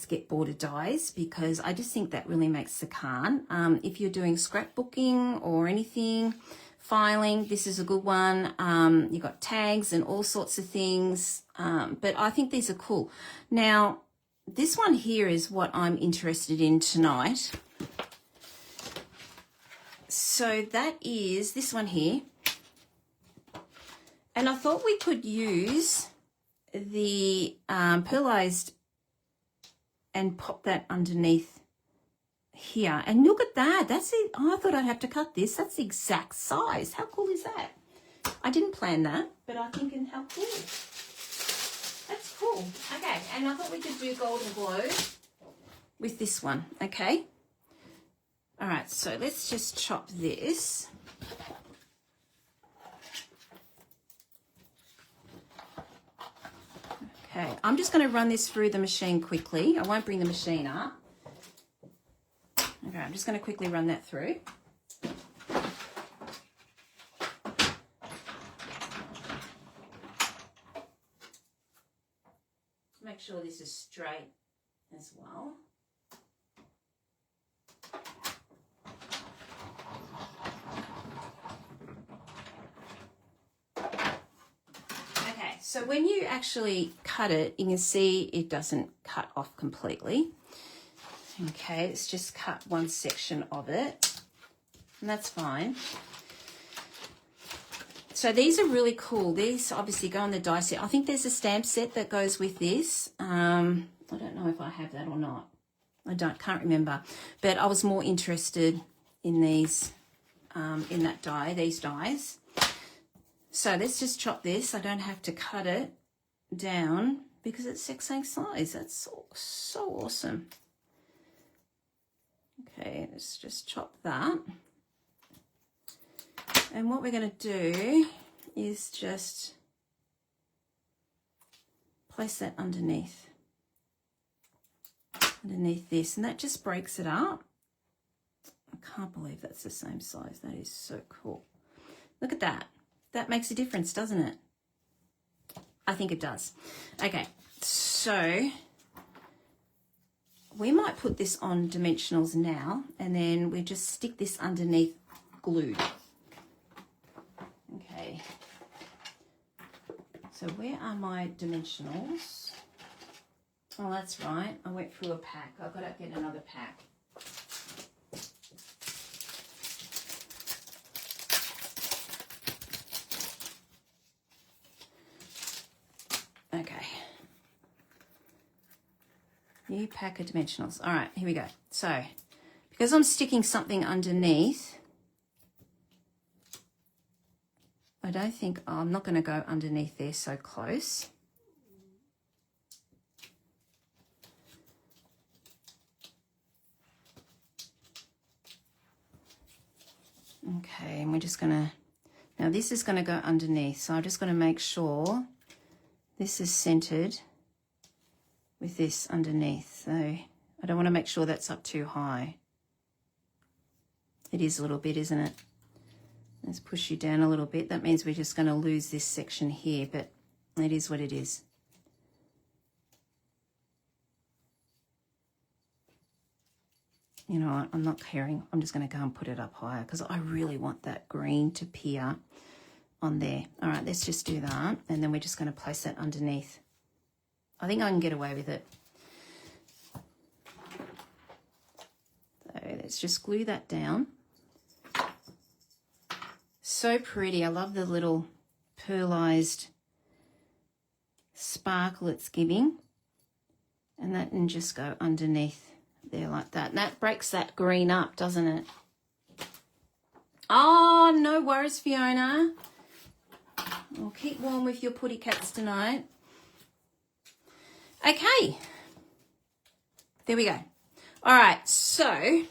get Border dies because I just think that really makes the card. If you're doing scrapbooking or anything, filing, this is a good one. You've got tags and all sorts of things, but I think these are cool. Now, this one here is what I'm interested in tonight. So that is this one here. And I thought we could use the pearlized and pop that underneath here. And look at that. That's it. Oh, I thought I'd have to cut this. That's the exact size. How cool is that? I didn't plan that, but I'm thinking how cool. That's cool. Okay, and I thought we could do Golden Glow with this one, okay? All right, so let's just chop this. Okay, I'm just going to run this through the machine quickly. I won't bring the machine up. Okay, I'm just going to quickly run that through. Make sure this is straight as well. So when you actually cut it, you can see it doesn't cut off completely. Okay, it's just cut one section of it, and that's fine. So these are really cool. These obviously go on the die set. I think there's a stamp set that goes with this. I don't know if I have that or not. Can't remember. But I was more interested in these, in that die, these dies. So let's just chop this. I don't have to cut it down because it's the same size. That's so awesome. Okay, let's just chop that. And what we're going to do is just place that underneath this, and that just breaks it up. I can't believe that's the same size. That is so cool. Look at that. That makes a difference, doesn't it? I think it does. Okay, so we might put this on dimensionals now, and then we just stick this underneath glued. Okay, so where are my dimensionals? Oh, that's right. I went through a pack. I've got to get another pack. Okay. New pack of dimensionals. All right, here we go. So, because I'm sticking something underneath, I don't think, I'm not going to go underneath there so close. Okay, and we're just going to, now this is going to go underneath, so I'm just going to make sure this is centered with this underneath. So I don't want to make sure that's up too high. It is a little bit, isn't it? Let's push you down a little bit. That means we're just going to lose this section here, but it is what it is. You know what, I'm not caring. I'm just going to go and put it up higher because I really want that green to appear on there. All right, let's just do that. And then we're just going to place that underneath. I think I can get away with it. So let's just glue that down. So pretty. I love the little pearlized sparkle it's giving. And that can just go underneath there like that. And that breaks that green up, doesn't it? Oh, no worries, Fiona. Well, keep warm with your putty cats tonight. Okay. There we go. All right, so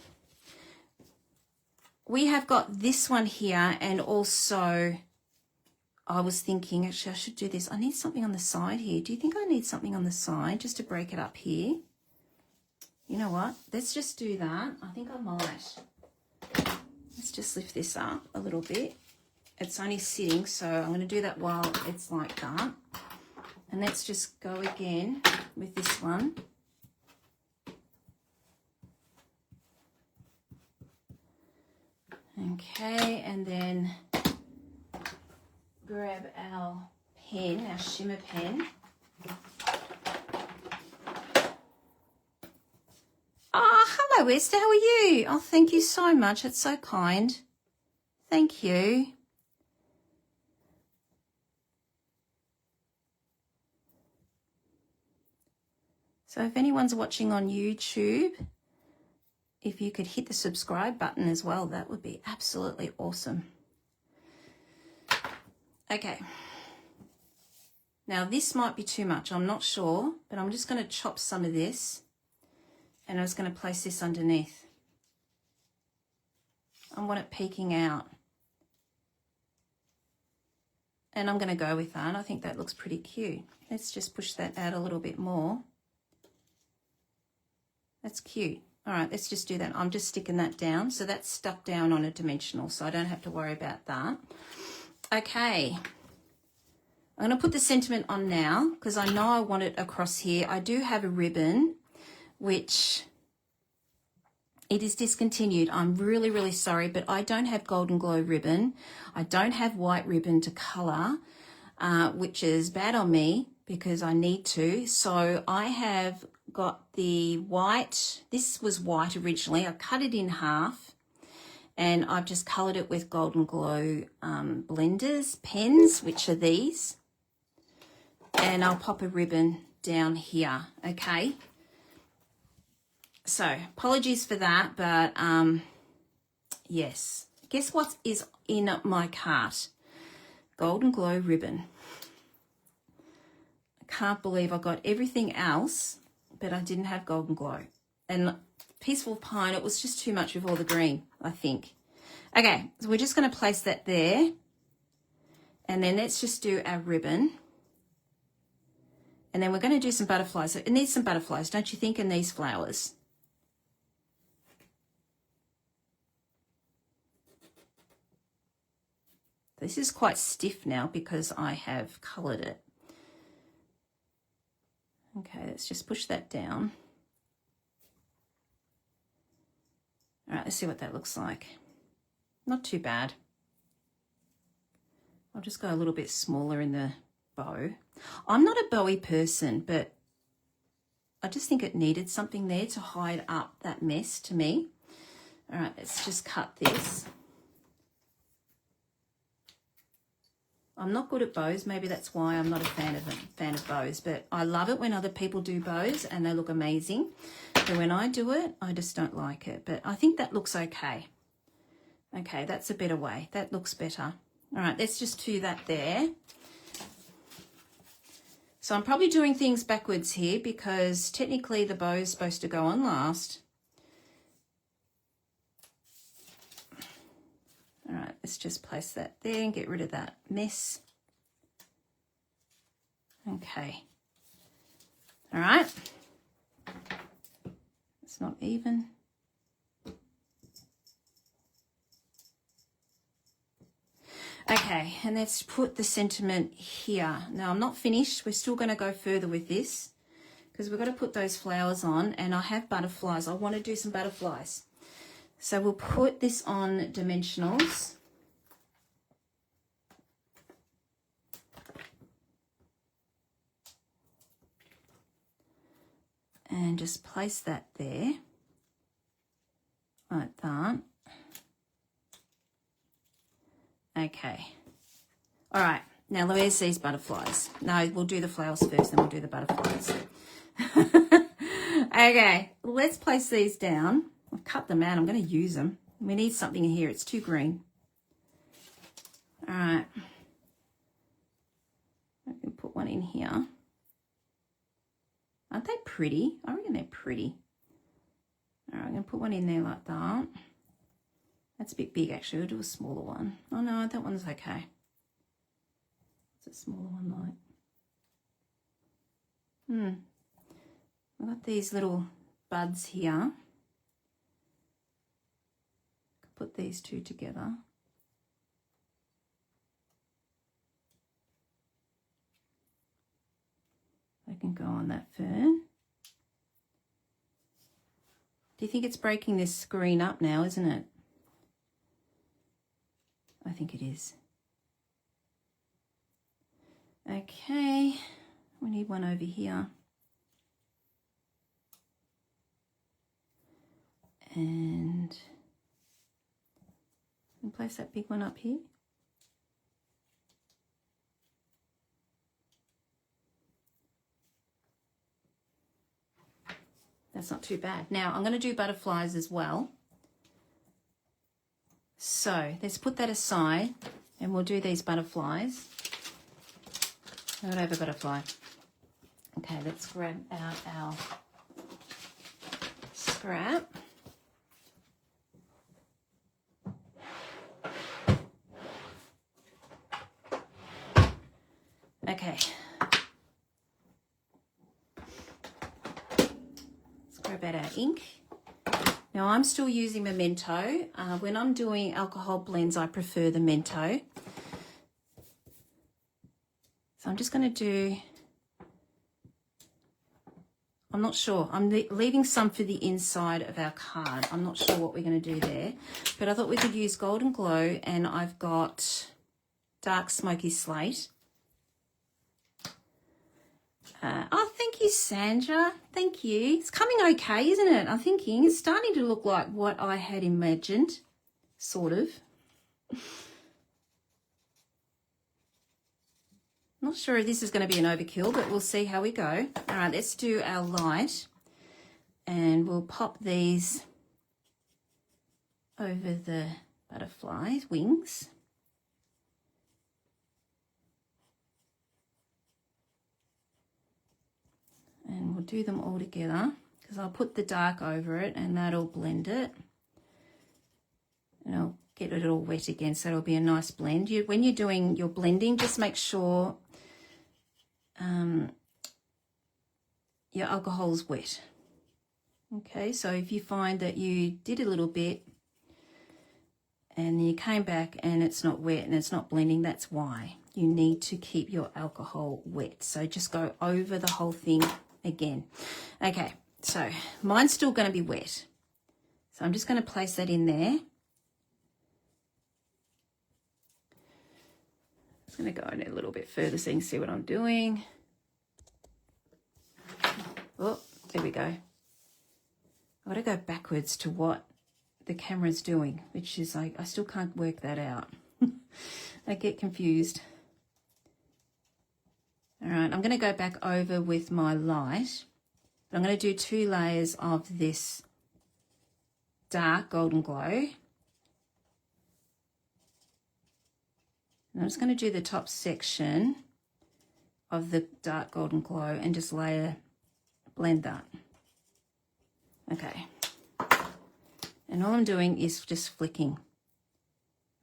we have got this one here, and also I was thinking, actually, I should do this. I need something on the side here. Do you think I need something on the side just to break it up here? You know what? Let's just do that. I think I might. Let's just lift this up a little bit. It's only sitting, so I'm going to do that while it's like that. And let's just go again with this one. Okay, and then grab our pen, our shimmer pen. Oh, hello, Esther. How are you? Oh, thank you so much. It's so kind. Thank you. So if anyone's watching on YouTube, if you could hit the subscribe button as well, that would be absolutely awesome. Okay. Now this might be too much, I'm not sure, but I'm just going to chop some of this and I'm just going to place this underneath. I want it peeking out. And I'm going to go with that. I think that looks pretty cute. Let's just push that out a little bit more. That's cute. All right, let's just do that. I'm just sticking that down. So that's stuck down on a dimensional, so I don't have to worry about that. Okay. I'm going to put the sentiment on now because I know I want it across here. I do have a ribbon, which it is discontinued. I'm really, really sorry, but I don't have Golden Glow ribbon. I don't have white ribbon to colour, which is bad on me because I need to. So I have got the white. This was white originally. I cut it in half And I've just coloured it with Golden Glow blenders, pens, which are these. And I'll pop a ribbon down here, okay? So, apologies for that, but yes. Guess what is in my cart? Golden Glow ribbon. I can't believe I got everything else, but I didn't have Golden Glow. And Peaceful Pine, it was just too much with all the green, I think. Okay, so we're just going to place that there. And then let's just do our ribbon. And then we're going to do some butterflies. So it needs some butterflies, don't you think, in these flowers? This is quite stiff now because I have coloured it. Okay, let's just push that down. All right, let's see what that looks like. Not too bad. I'll just go a little bit smaller in the bow. I'm not a bowy person, but I just think it needed something there to hide up that mess to me. All right, let's just cut this. I'm not good at bows. Maybe that's why I'm not a fan of bows, but I love it when other people do bows and they look amazing. But when I do it, I just don't like it. But I think that looks okay. Okay, that's a better way. That looks better. All right, let's just do that there. So I'm probably doing things backwards here because technically the bow is supposed to go on last. All right, let's just place that there and get rid of that mess. Okay. All right. It's not even. Okay, and let's put the sentiment here. Now, I'm not finished. We're still going to go further with this because we've got to put those flowers on, and I have butterflies. I want to do some butterflies. So we'll put this on dimensionals. And just place that there, like that. Okay. All right, now where's these butterflies? No, we'll do the flowers first, then we'll do the butterflies. Okay, let's place these down. I've cut them out. I'm going to use them. We need something in here. It's too green. All right. I can put one in here. Aren't they pretty? I reckon they're pretty. All right, I'm going to put one in there like that. That's a bit big, actually. We'll do a smaller one. Oh, no, that one's okay. It's a smaller one, like. I've got these little buds here. Put these two together. They can go on that fern. Do you think it's breaking this screen up now, isn't it? I think it is. Okay, we need one over here. And place that big one up here. That's not too bad. Now I'm going to do butterflies as well. So let's put that aside and we'll do these butterflies. I don't have a butterfly. Okay, let's grab out our scrap. Okay. Let's grab out our ink. Now I'm still using Memento. When I'm doing alcohol blends, I prefer the Mento. So I'm just going to do, I'm not sure. I'm leaving some for the inside of our card. I'm not sure what we're going to do there. But I thought we could use Golden Glow, and I've got Dark Smoky Slate. Oh, thank you, Sandra. Thank you. It's coming okay, isn't it? I'm thinking it's starting to look like what I had imagined. sort of. Not sure if this is going to be an overkill, but we'll see how we go. All right, let's do our light, and we'll pop these over the butterfly wings. And we'll do them all together, because I'll put the dark over it and that'll blend it. And I'll get it all wet again, so it'll be a nice blend. When you're doing your blending, just make sure your alcohol's wet. Okay, so if you find that you did a little bit and you came back and it's not wet and it's not blending, that's why. You need to keep your alcohol wet. So just go over the whole thing again. Okay, so mine's still going to be wet. So I'm just going to place that in there. I'm going to go in a little bit further so you can see what I'm doing. Oh, there we go. I've got to go backwards to what the camera's doing, which is like, I still can't work that out. I get confused. All right, I'm going to go back over with my light. I'm going to do 2 layers of this dark golden glow. And I'm just going to do the top section of the dark golden glow and just blend that. Okay. And all I'm doing is just flicking.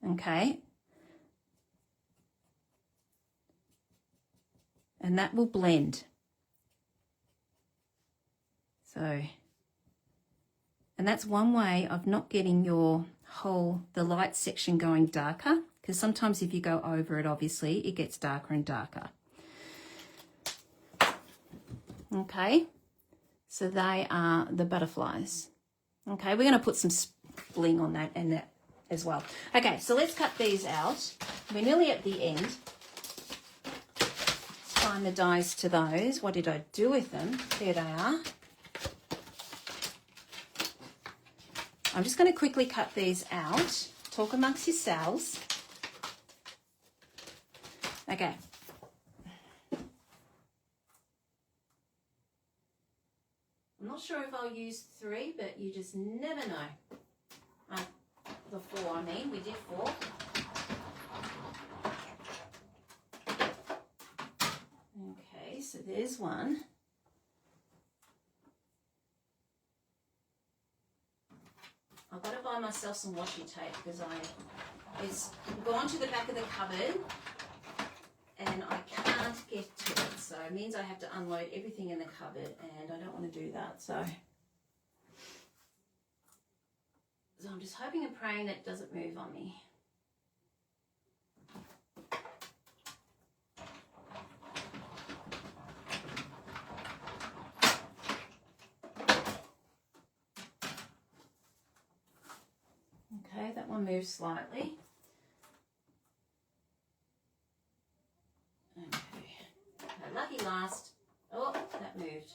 Okay. And that will blend. So, and that's one way of not getting the light section going darker, because sometimes if you go over it, obviously, it gets darker and darker. Okay, so they are the butterflies. Okay, we're going to put some bling on that and that as well. Okay, so let's cut these out. We're nearly at the end. Let's find the dies to those. What did I do with them? There they are. I'm just going to quickly cut these out. Talk amongst yourselves. Okay. I'm not sure if I'll use 3, but you just never know. The 4, I mean. We did 4. Okay, so there's one. I've got to buy myself some washi tape because it's gone to the back of the cupboard and I can't get to it. So it means I have to unload everything in the cupboard and I don't want to do that. So I'm just hoping and praying that it doesn't move on me. Okay, that one moves slightly. Okay, lucky last. Oh, that moved.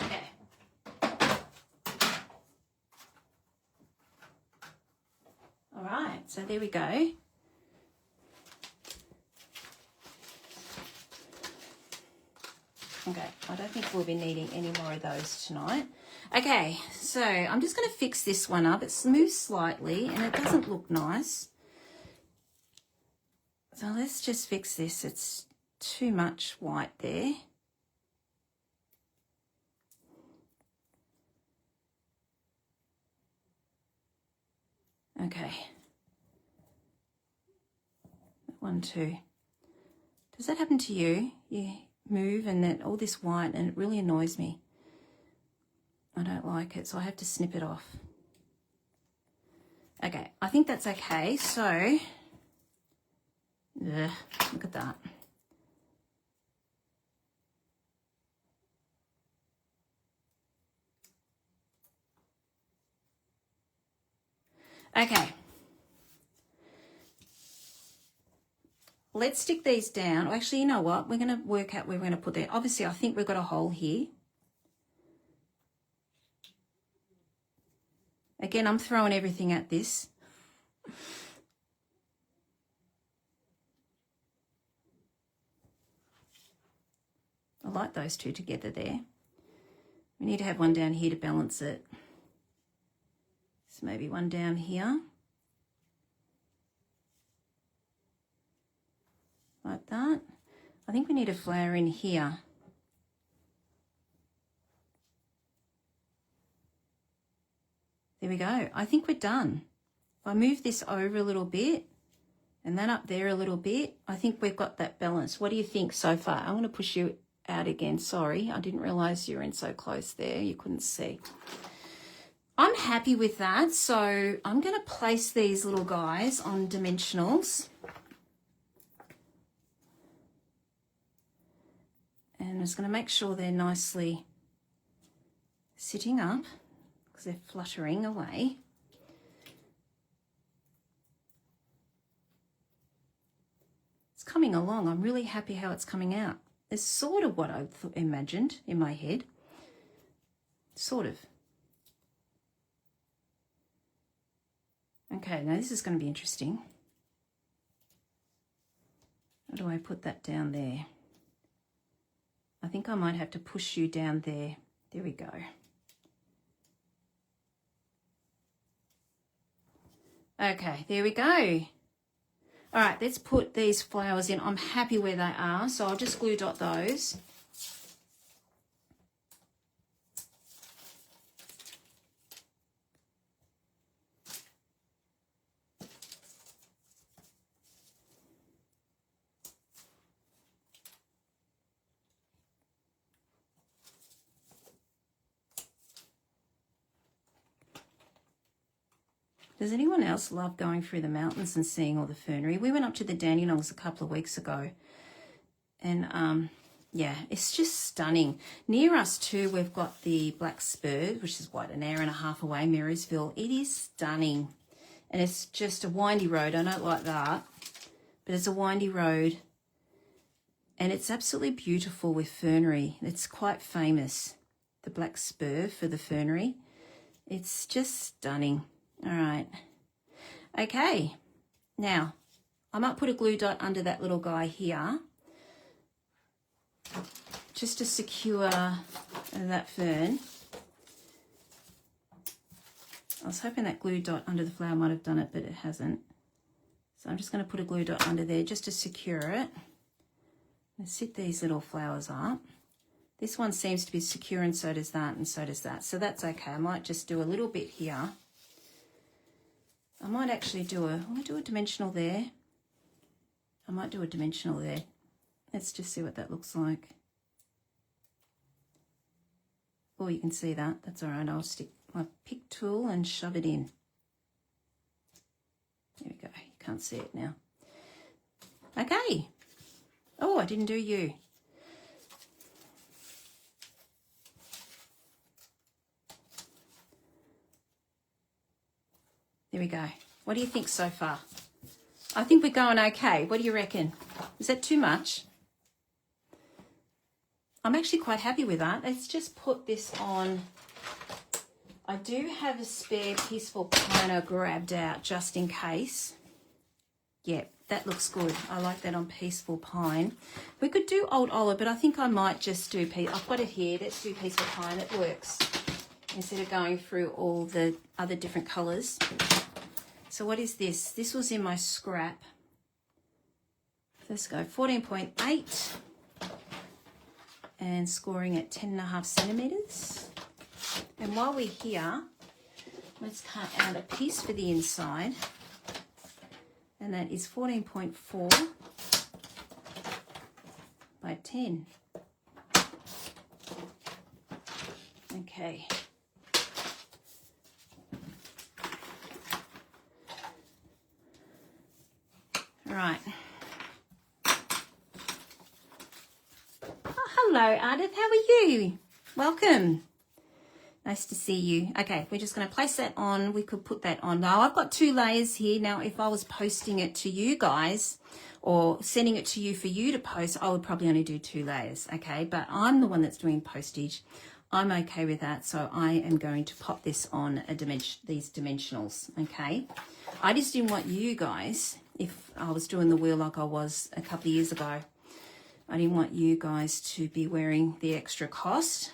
Okay. All right, so there we go. Okay, I don't think we'll be needing any more of those tonight. Okay, so I'm just going to fix this one up. It moves slightly and it doesn't look nice. So let's just fix this. It's too much white there. Okay. One, two. Does that happen to you? You move and then all this white and it really annoys me. I don't like it, so I have to snip it off. Okay, I think that's okay. So, look at that. Okay. let's stick these down. Actually, you know what? We're going to work out where we're going to put that. Obviously, I think we've got a hole here. Again, I'm throwing everything at this. I like those two together there. We need to have one down here to balance it. So maybe one down here. Like that. I think we need a flower in here. There we go. I think we're done. If I move this over a little bit and then up there a little bit, I think we've got that balance. What do you think so far? I'm going to push you out again. Sorry, I didn't realize you were in so close there. You couldn't see. I'm happy with that. So I'm going to place these little guys on dimensionals. And I'm just going to make sure they're nicely sitting up because they're fluttering away. It's coming along. I'm really happy how it's coming out. It's sort of what I imagined in my head. Sort of. Okay, now this is going to be interesting. How do I put that down there? I think I might have to push you down there. There we go. Okay, there we go. All right, let's put these flowers in. I'm happy where they are, so I'll just glue dot those. Does anyone else love going through the mountains and seeing all the fernery? We went up to the Dandenongs a couple of weeks ago. And, yeah, it's just stunning. Near us, too, we've got the Black Spur, which is, what, an hour and a half away, Marysville. It is stunning. And it's just a windy road. I don't like that. But it's a windy road. And it's absolutely beautiful with fernery. It's quite famous, the Black Spur for the fernery. It's just stunning. All right. Okay. Now, I might put a glue dot under that little guy here just to secure that fern. I was hoping that glue dot under the flower might have done it, but it hasn't. So I'm just going to put a glue dot under there just to secure it. And sit these little flowers up. This one seems to be secure, and so does that, and so does that. So that's okay. I might just do a little bit here. I might actually do a dimensional there. I might do a dimensional there. Let's just see what that looks like. Oh, you can see that. That's all right. I'll stick my pick tool and shove it in. There we go. You can't see it now. Okay. Oh, I didn't do you. There we go. What do you think so far? I think we're going okay. What do you reckon? Is that too much? I'm actually quite happy with that. Let's just put this on. I do have a spare Peaceful Pine I grabbed out just in case. Yep, that looks good. I like that on Peaceful Pine. We could do Old Olive, but I think I might just do, I've got it here. Let's do Peaceful Pine. It works. Instead of going through all the other different colours. So what is this? This was in my scrap. Let's go 14.8 and scoring at 10.5 centimetres. And while we're here, let's cut out a piece for the inside. And that is 14.4 by 10. Okay. Right. Oh, hello, Ardith. How are you? Welcome. Nice to see you. Okay, we're just going to place that on. We could put that on. Now, I've got 2 layers here. Now, if I was posting it to you guys or sending it to you for you to post, I would probably only do 2 layers, okay? But I'm the one that's doing postage. I'm okay with that, so I am going to pop this on these dimensionals, okay? I just didn't want you guys, if I was doing the wheel like I was a couple of years ago, I didn't want you guys to be wearing the extra cost.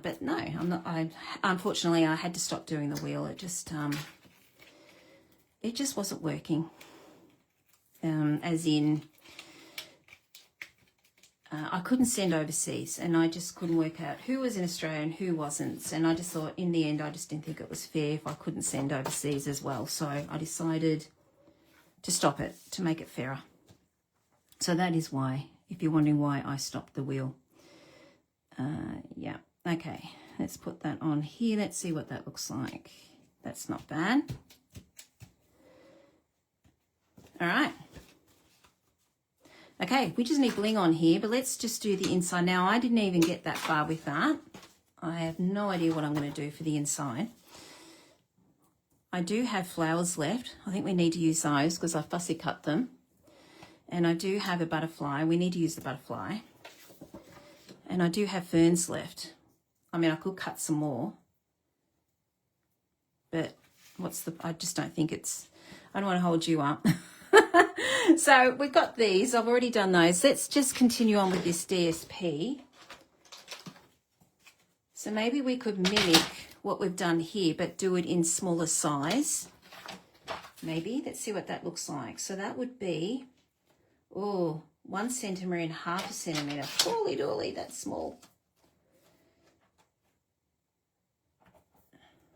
But no, I'm not. Unfortunately, I had to stop doing the wheel. It just wasn't working. As in, I couldn't send overseas, and I just couldn't work out who was in Australia and who wasn't. And I just thought, in the end, I just didn't think it was fair if I couldn't send overseas as well. So I decided to stop it, to make it fairer. So that is why, if you're wondering why I stopped the wheel. Yeah, okay, let's put that on here. Let's see what that looks like. That's not bad. All right. Okay, we just need bling on here, but let's just do the inside. Now, I didn't even get that far with that. I have no idea what I'm going to do for the inside. I do have flowers left. I think we need to use those because I fussy cut them. And I do have a butterfly. We need to use the butterfly. And I do have ferns left. I mean, I could cut some more. But I just don't think I don't want to hold you up. So we've got these. I've already done those. Let's just continue on with this DSP. So maybe we could mimic what we've done here, but do it in smaller size. Maybe. Let's see what that looks like. So that would be, 1 centimetre and 1/2 centimetre. Holy dooly, that's small.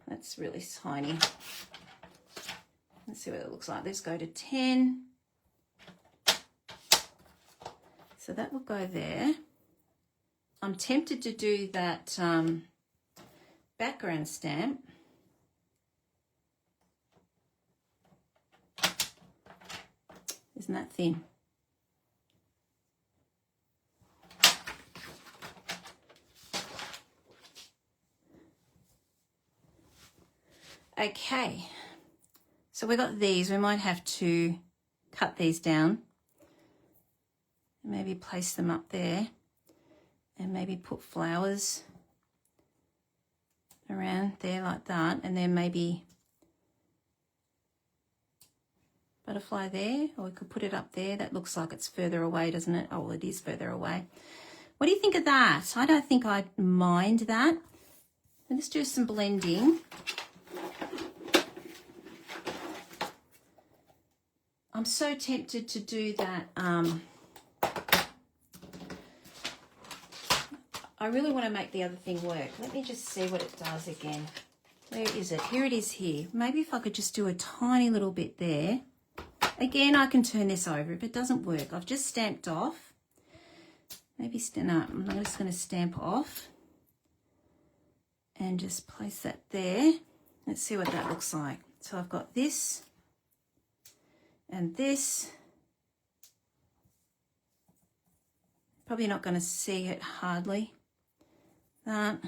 That's really tiny. Let's see what it looks like. Let's go to 10. So that will go there. I'm tempted to do that background stamp. Isn't that thin? Okay, so we got these. We might have to cut these down. Maybe place them up there and maybe put flowers around there like that, and then maybe butterfly there, or we could put it up there. That looks like it's further away, doesn't it? Oh, well, it is further away. What do you think of that? I don't think I'd mind that. Let's do some blending. I'm so tempted to do that. I really want to make the other thing work. Let me just see what it does again. Where is it? Here it is here. Maybe if I could just do a tiny little bit there. Again, I can turn this over if it doesn't work. I've just stamped off. Maybe, no, I'm just going to stamp off. And just place that there. Let's see what that looks like. So I've got this. And this. Probably not going to see it hardly. That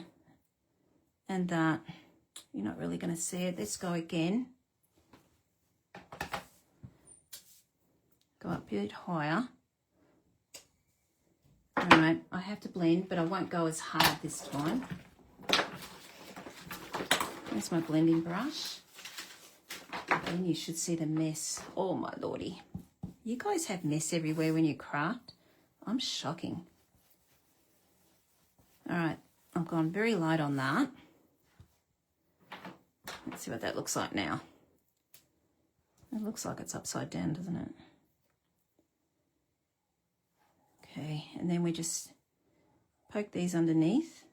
and that. You're not really going to see it. Let's go again. Go up a bit higher. All right, I have to blend, but I won't go as hard this time. There's my blending brush. And you should see the mess. Oh my lordy. You guys have mess everywhere when you craft. I'm shocking. All right, I've gone very light on that. Let's see what that looks like now. It looks like it's upside down, doesn't it? Okay, and then we just poke these underneath.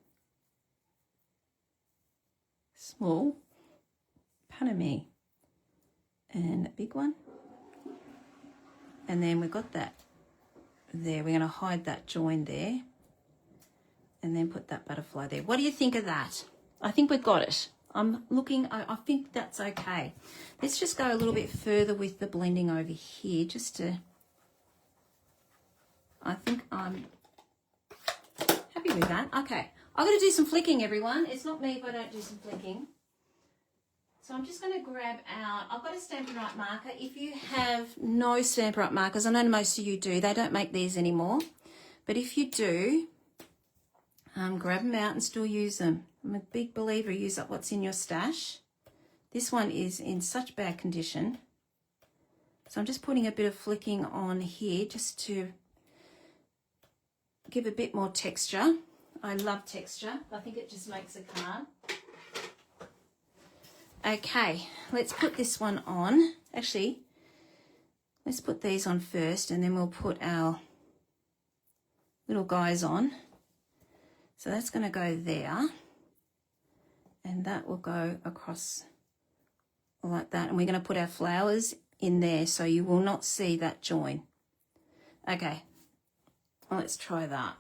Small, Paname, and a big one. And then we've got that there. We're going to hide that join there and then put that butterfly there. What do you think of that? I think we've got it. I'm looking, I think that's okay. Let's just go a little bit further with the blending over here just to, I think I'm happy with that. Okay, I'm going to do some flicking, everyone. It's not me if I don't do some flicking. So I'm just going to grab out, I've got a Stampin' Up marker. If you have no Stampin' Up markers, I know most of you do, they don't make these anymore. But if you do, grab them out and still use them. I'm a big believer, use up what's in your stash. This one is in such bad condition. So I'm just putting a bit of flicking on here just to give a bit more texture. I love texture. I think it just makes a card. Okay, let's put this one on. Actually, let's put these on first and then we'll put our little guys on. So that's going to go there and that will go across like that. And we're going to put our flowers in there so you will not see that join. Okay, well, let's try that.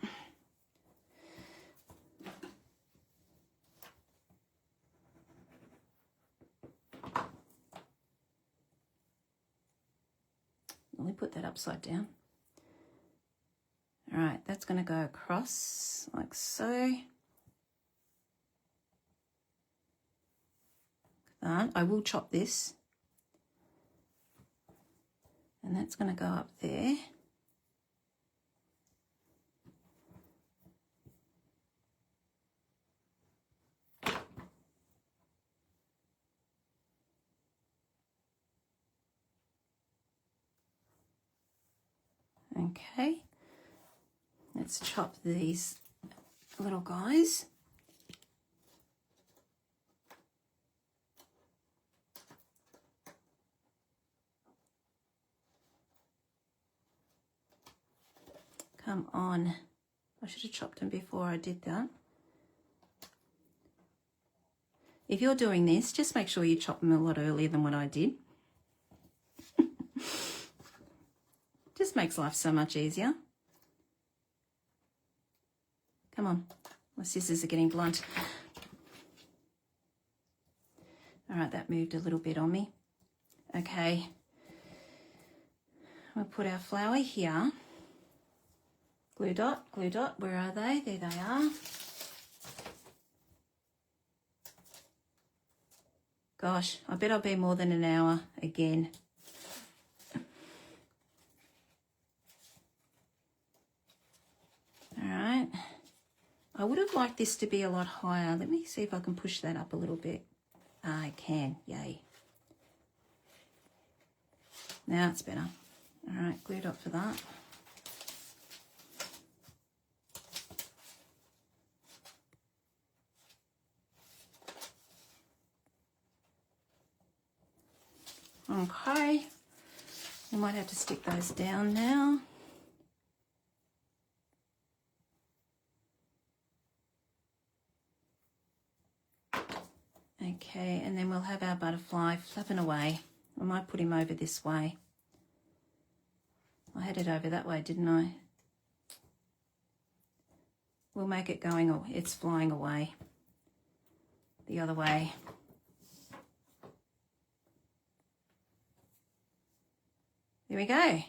Let me put that upside down. All right, that's going to go across like so. That. I will chop this. And that's going to go up there. Okay, let's chop these little guys. Come on, I should have chopped them before I did that. If you're doing this, just make sure you chop them a lot earlier than what I did. Just makes life so much easier. Come on, my scissors are getting blunt. All right, that moved a little bit on me. Okay, we'll put our flower here. Glue dot, where are they? There they are. Gosh, I bet I'll be more than an hour again. All right, I would have liked this to be a lot higher. Let me see if I can push that up a little bit. I can, yay. Now it's better. All right, glue dot for that. Okay, we might have to stick those down now. Okay, and then we'll have our butterfly flapping away. I might put him over this way. I had it over that way, didn't I? We'll make it going, it's flying away the other way. There we go.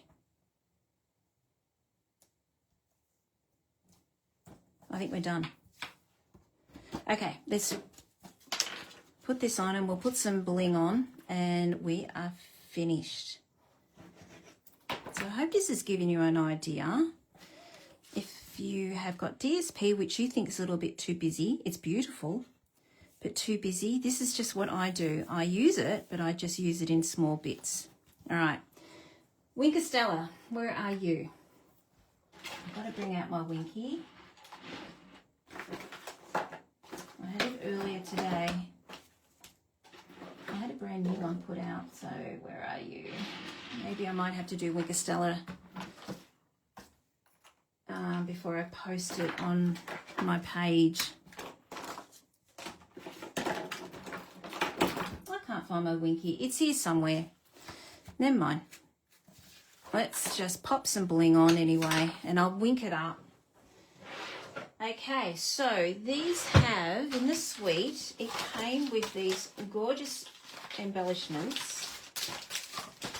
I think we're done. Okay, let's put this on and we'll put some bling on and we are finished. So I hope this has given you an idea. If you have got DSP, which you think is a little bit too busy, it's beautiful, but too busy, this is just what I do. I use it, but I just use it in small bits. All right. Winker Stella, where are you? I've got to bring out my Winky. I had it earlier today. I had a brand new one put out, so where are you? Maybe I might have to do Winker Stella before I post it on my page. I can't find my Winky. It's here somewhere. Never mind. Let's just pop some bling on anyway, and I'll wink it up. Okay, so these have, in the suite, it came with these gorgeous embellishments.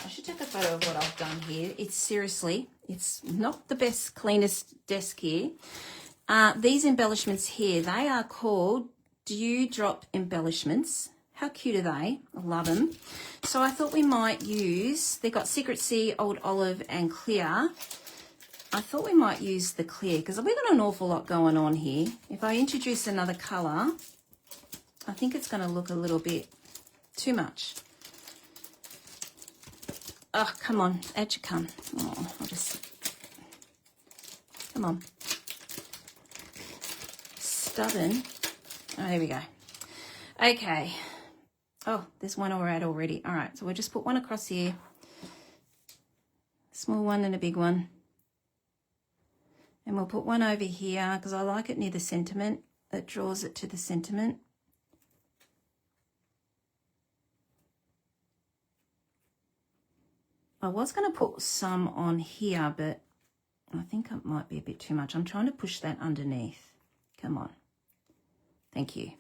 I should take a photo of what I've done here. It's seriously, it's not the best, cleanest desk here, These embellishments here, they are called Dewdrop Embellishments. How cute are they? I love them. So I thought we might use, they've got Secret Sea, Old Olive and Clear. I thought we might use the clear because we've got an awful lot going on here. If I introduce another colour, I think it's going to look a little bit too much. Oh, come on, out you come. Oh, I'll just, come on. Stubborn. Oh, there we go. Okay. Oh, there's one we're at already. All right, so we'll just put one across here. Small one and a big one. And we'll put one over here because I like it near the sentiment. It draws it to the sentiment. I was going to put some on here, but I think it might be a bit too much. I'm trying to push that underneath. Come on. Thank you.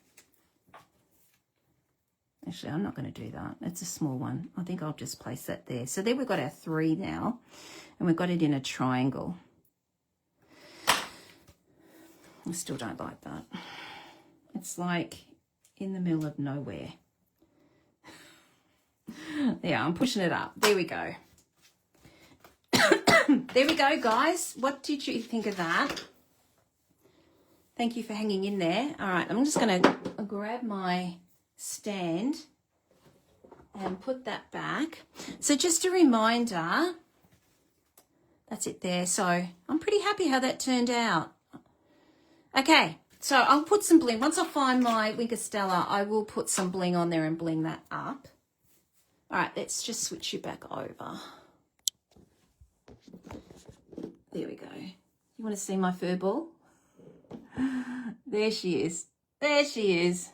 Actually, I'm not going to do that. It's a small one. I think I'll just place that there. So there we've got our 3 now, and we've got it in a triangle. I still don't like that. It's like in the middle of nowhere. Yeah, I'm pushing it up. There we go. There we go, guys. What did you think of that? Thank you for hanging in there. All right, I'm just going to grab my stand and put that back. So just a reminder, that's it there. So I'm pretty happy how that turned out. Okay, so I'll put some bling. Once I find my Winker Stella, I will put some bling on there and bling that up. All right, let's just switch you back over. There we go. You want to see my fur ball? There she is. There she is.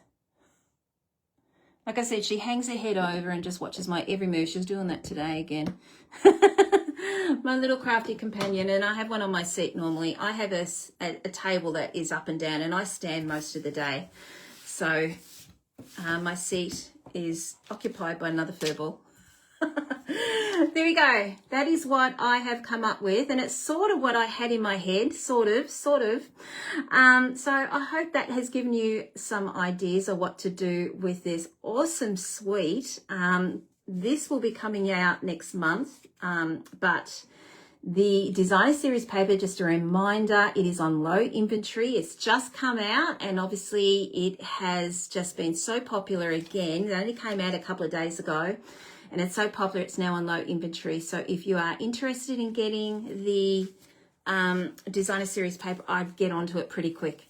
Like I said, she hangs her head over and just watches my every move. She was doing that today again. My little crafty companion, and I have one on my seat normally. I have a table that is up and down, and I stand most of the day. So my seat is occupied by another furball. There we go. That is what I have come up with, and it's sort of what I had in my head, sort of. So I hope that has given you some ideas of what to do with this awesome suite. This will be coming out next month, but the designer series paper, just a reminder, it is on low inventory. It's just come out, and obviously it has just been so popular again. It only came out a couple of days ago, and it's so popular it's now on low inventory. So if you are interested in getting the designer series paper, I'd get onto it pretty quick.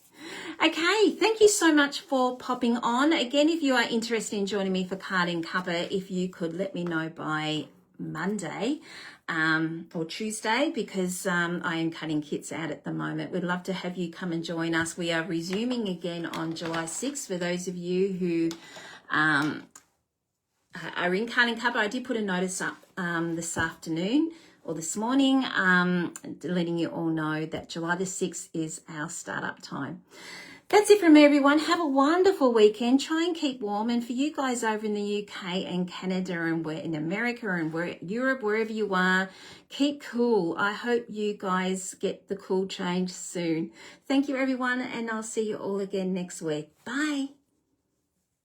Okay, thank you so much for popping on. Again, if you are interested in joining me for Card and Cover, if you could let me know by Monday or Tuesday, because I am cutting kits out at the moment. We'd love to have you come and join us. We are resuming again on July 6th. For those of you who are in Card and Cover, I did put a notice up this afternoon or this morning, letting you all know that July the 6th is our startup time. That's it from me, everyone. Have a wonderful weekend. Try and keep warm. And for you guys over in the UK and Canada and we're in America and Europe, wherever you are, keep cool. I hope you guys get the cool change soon. Thank you, everyone, and I'll see you all again next week. Bye.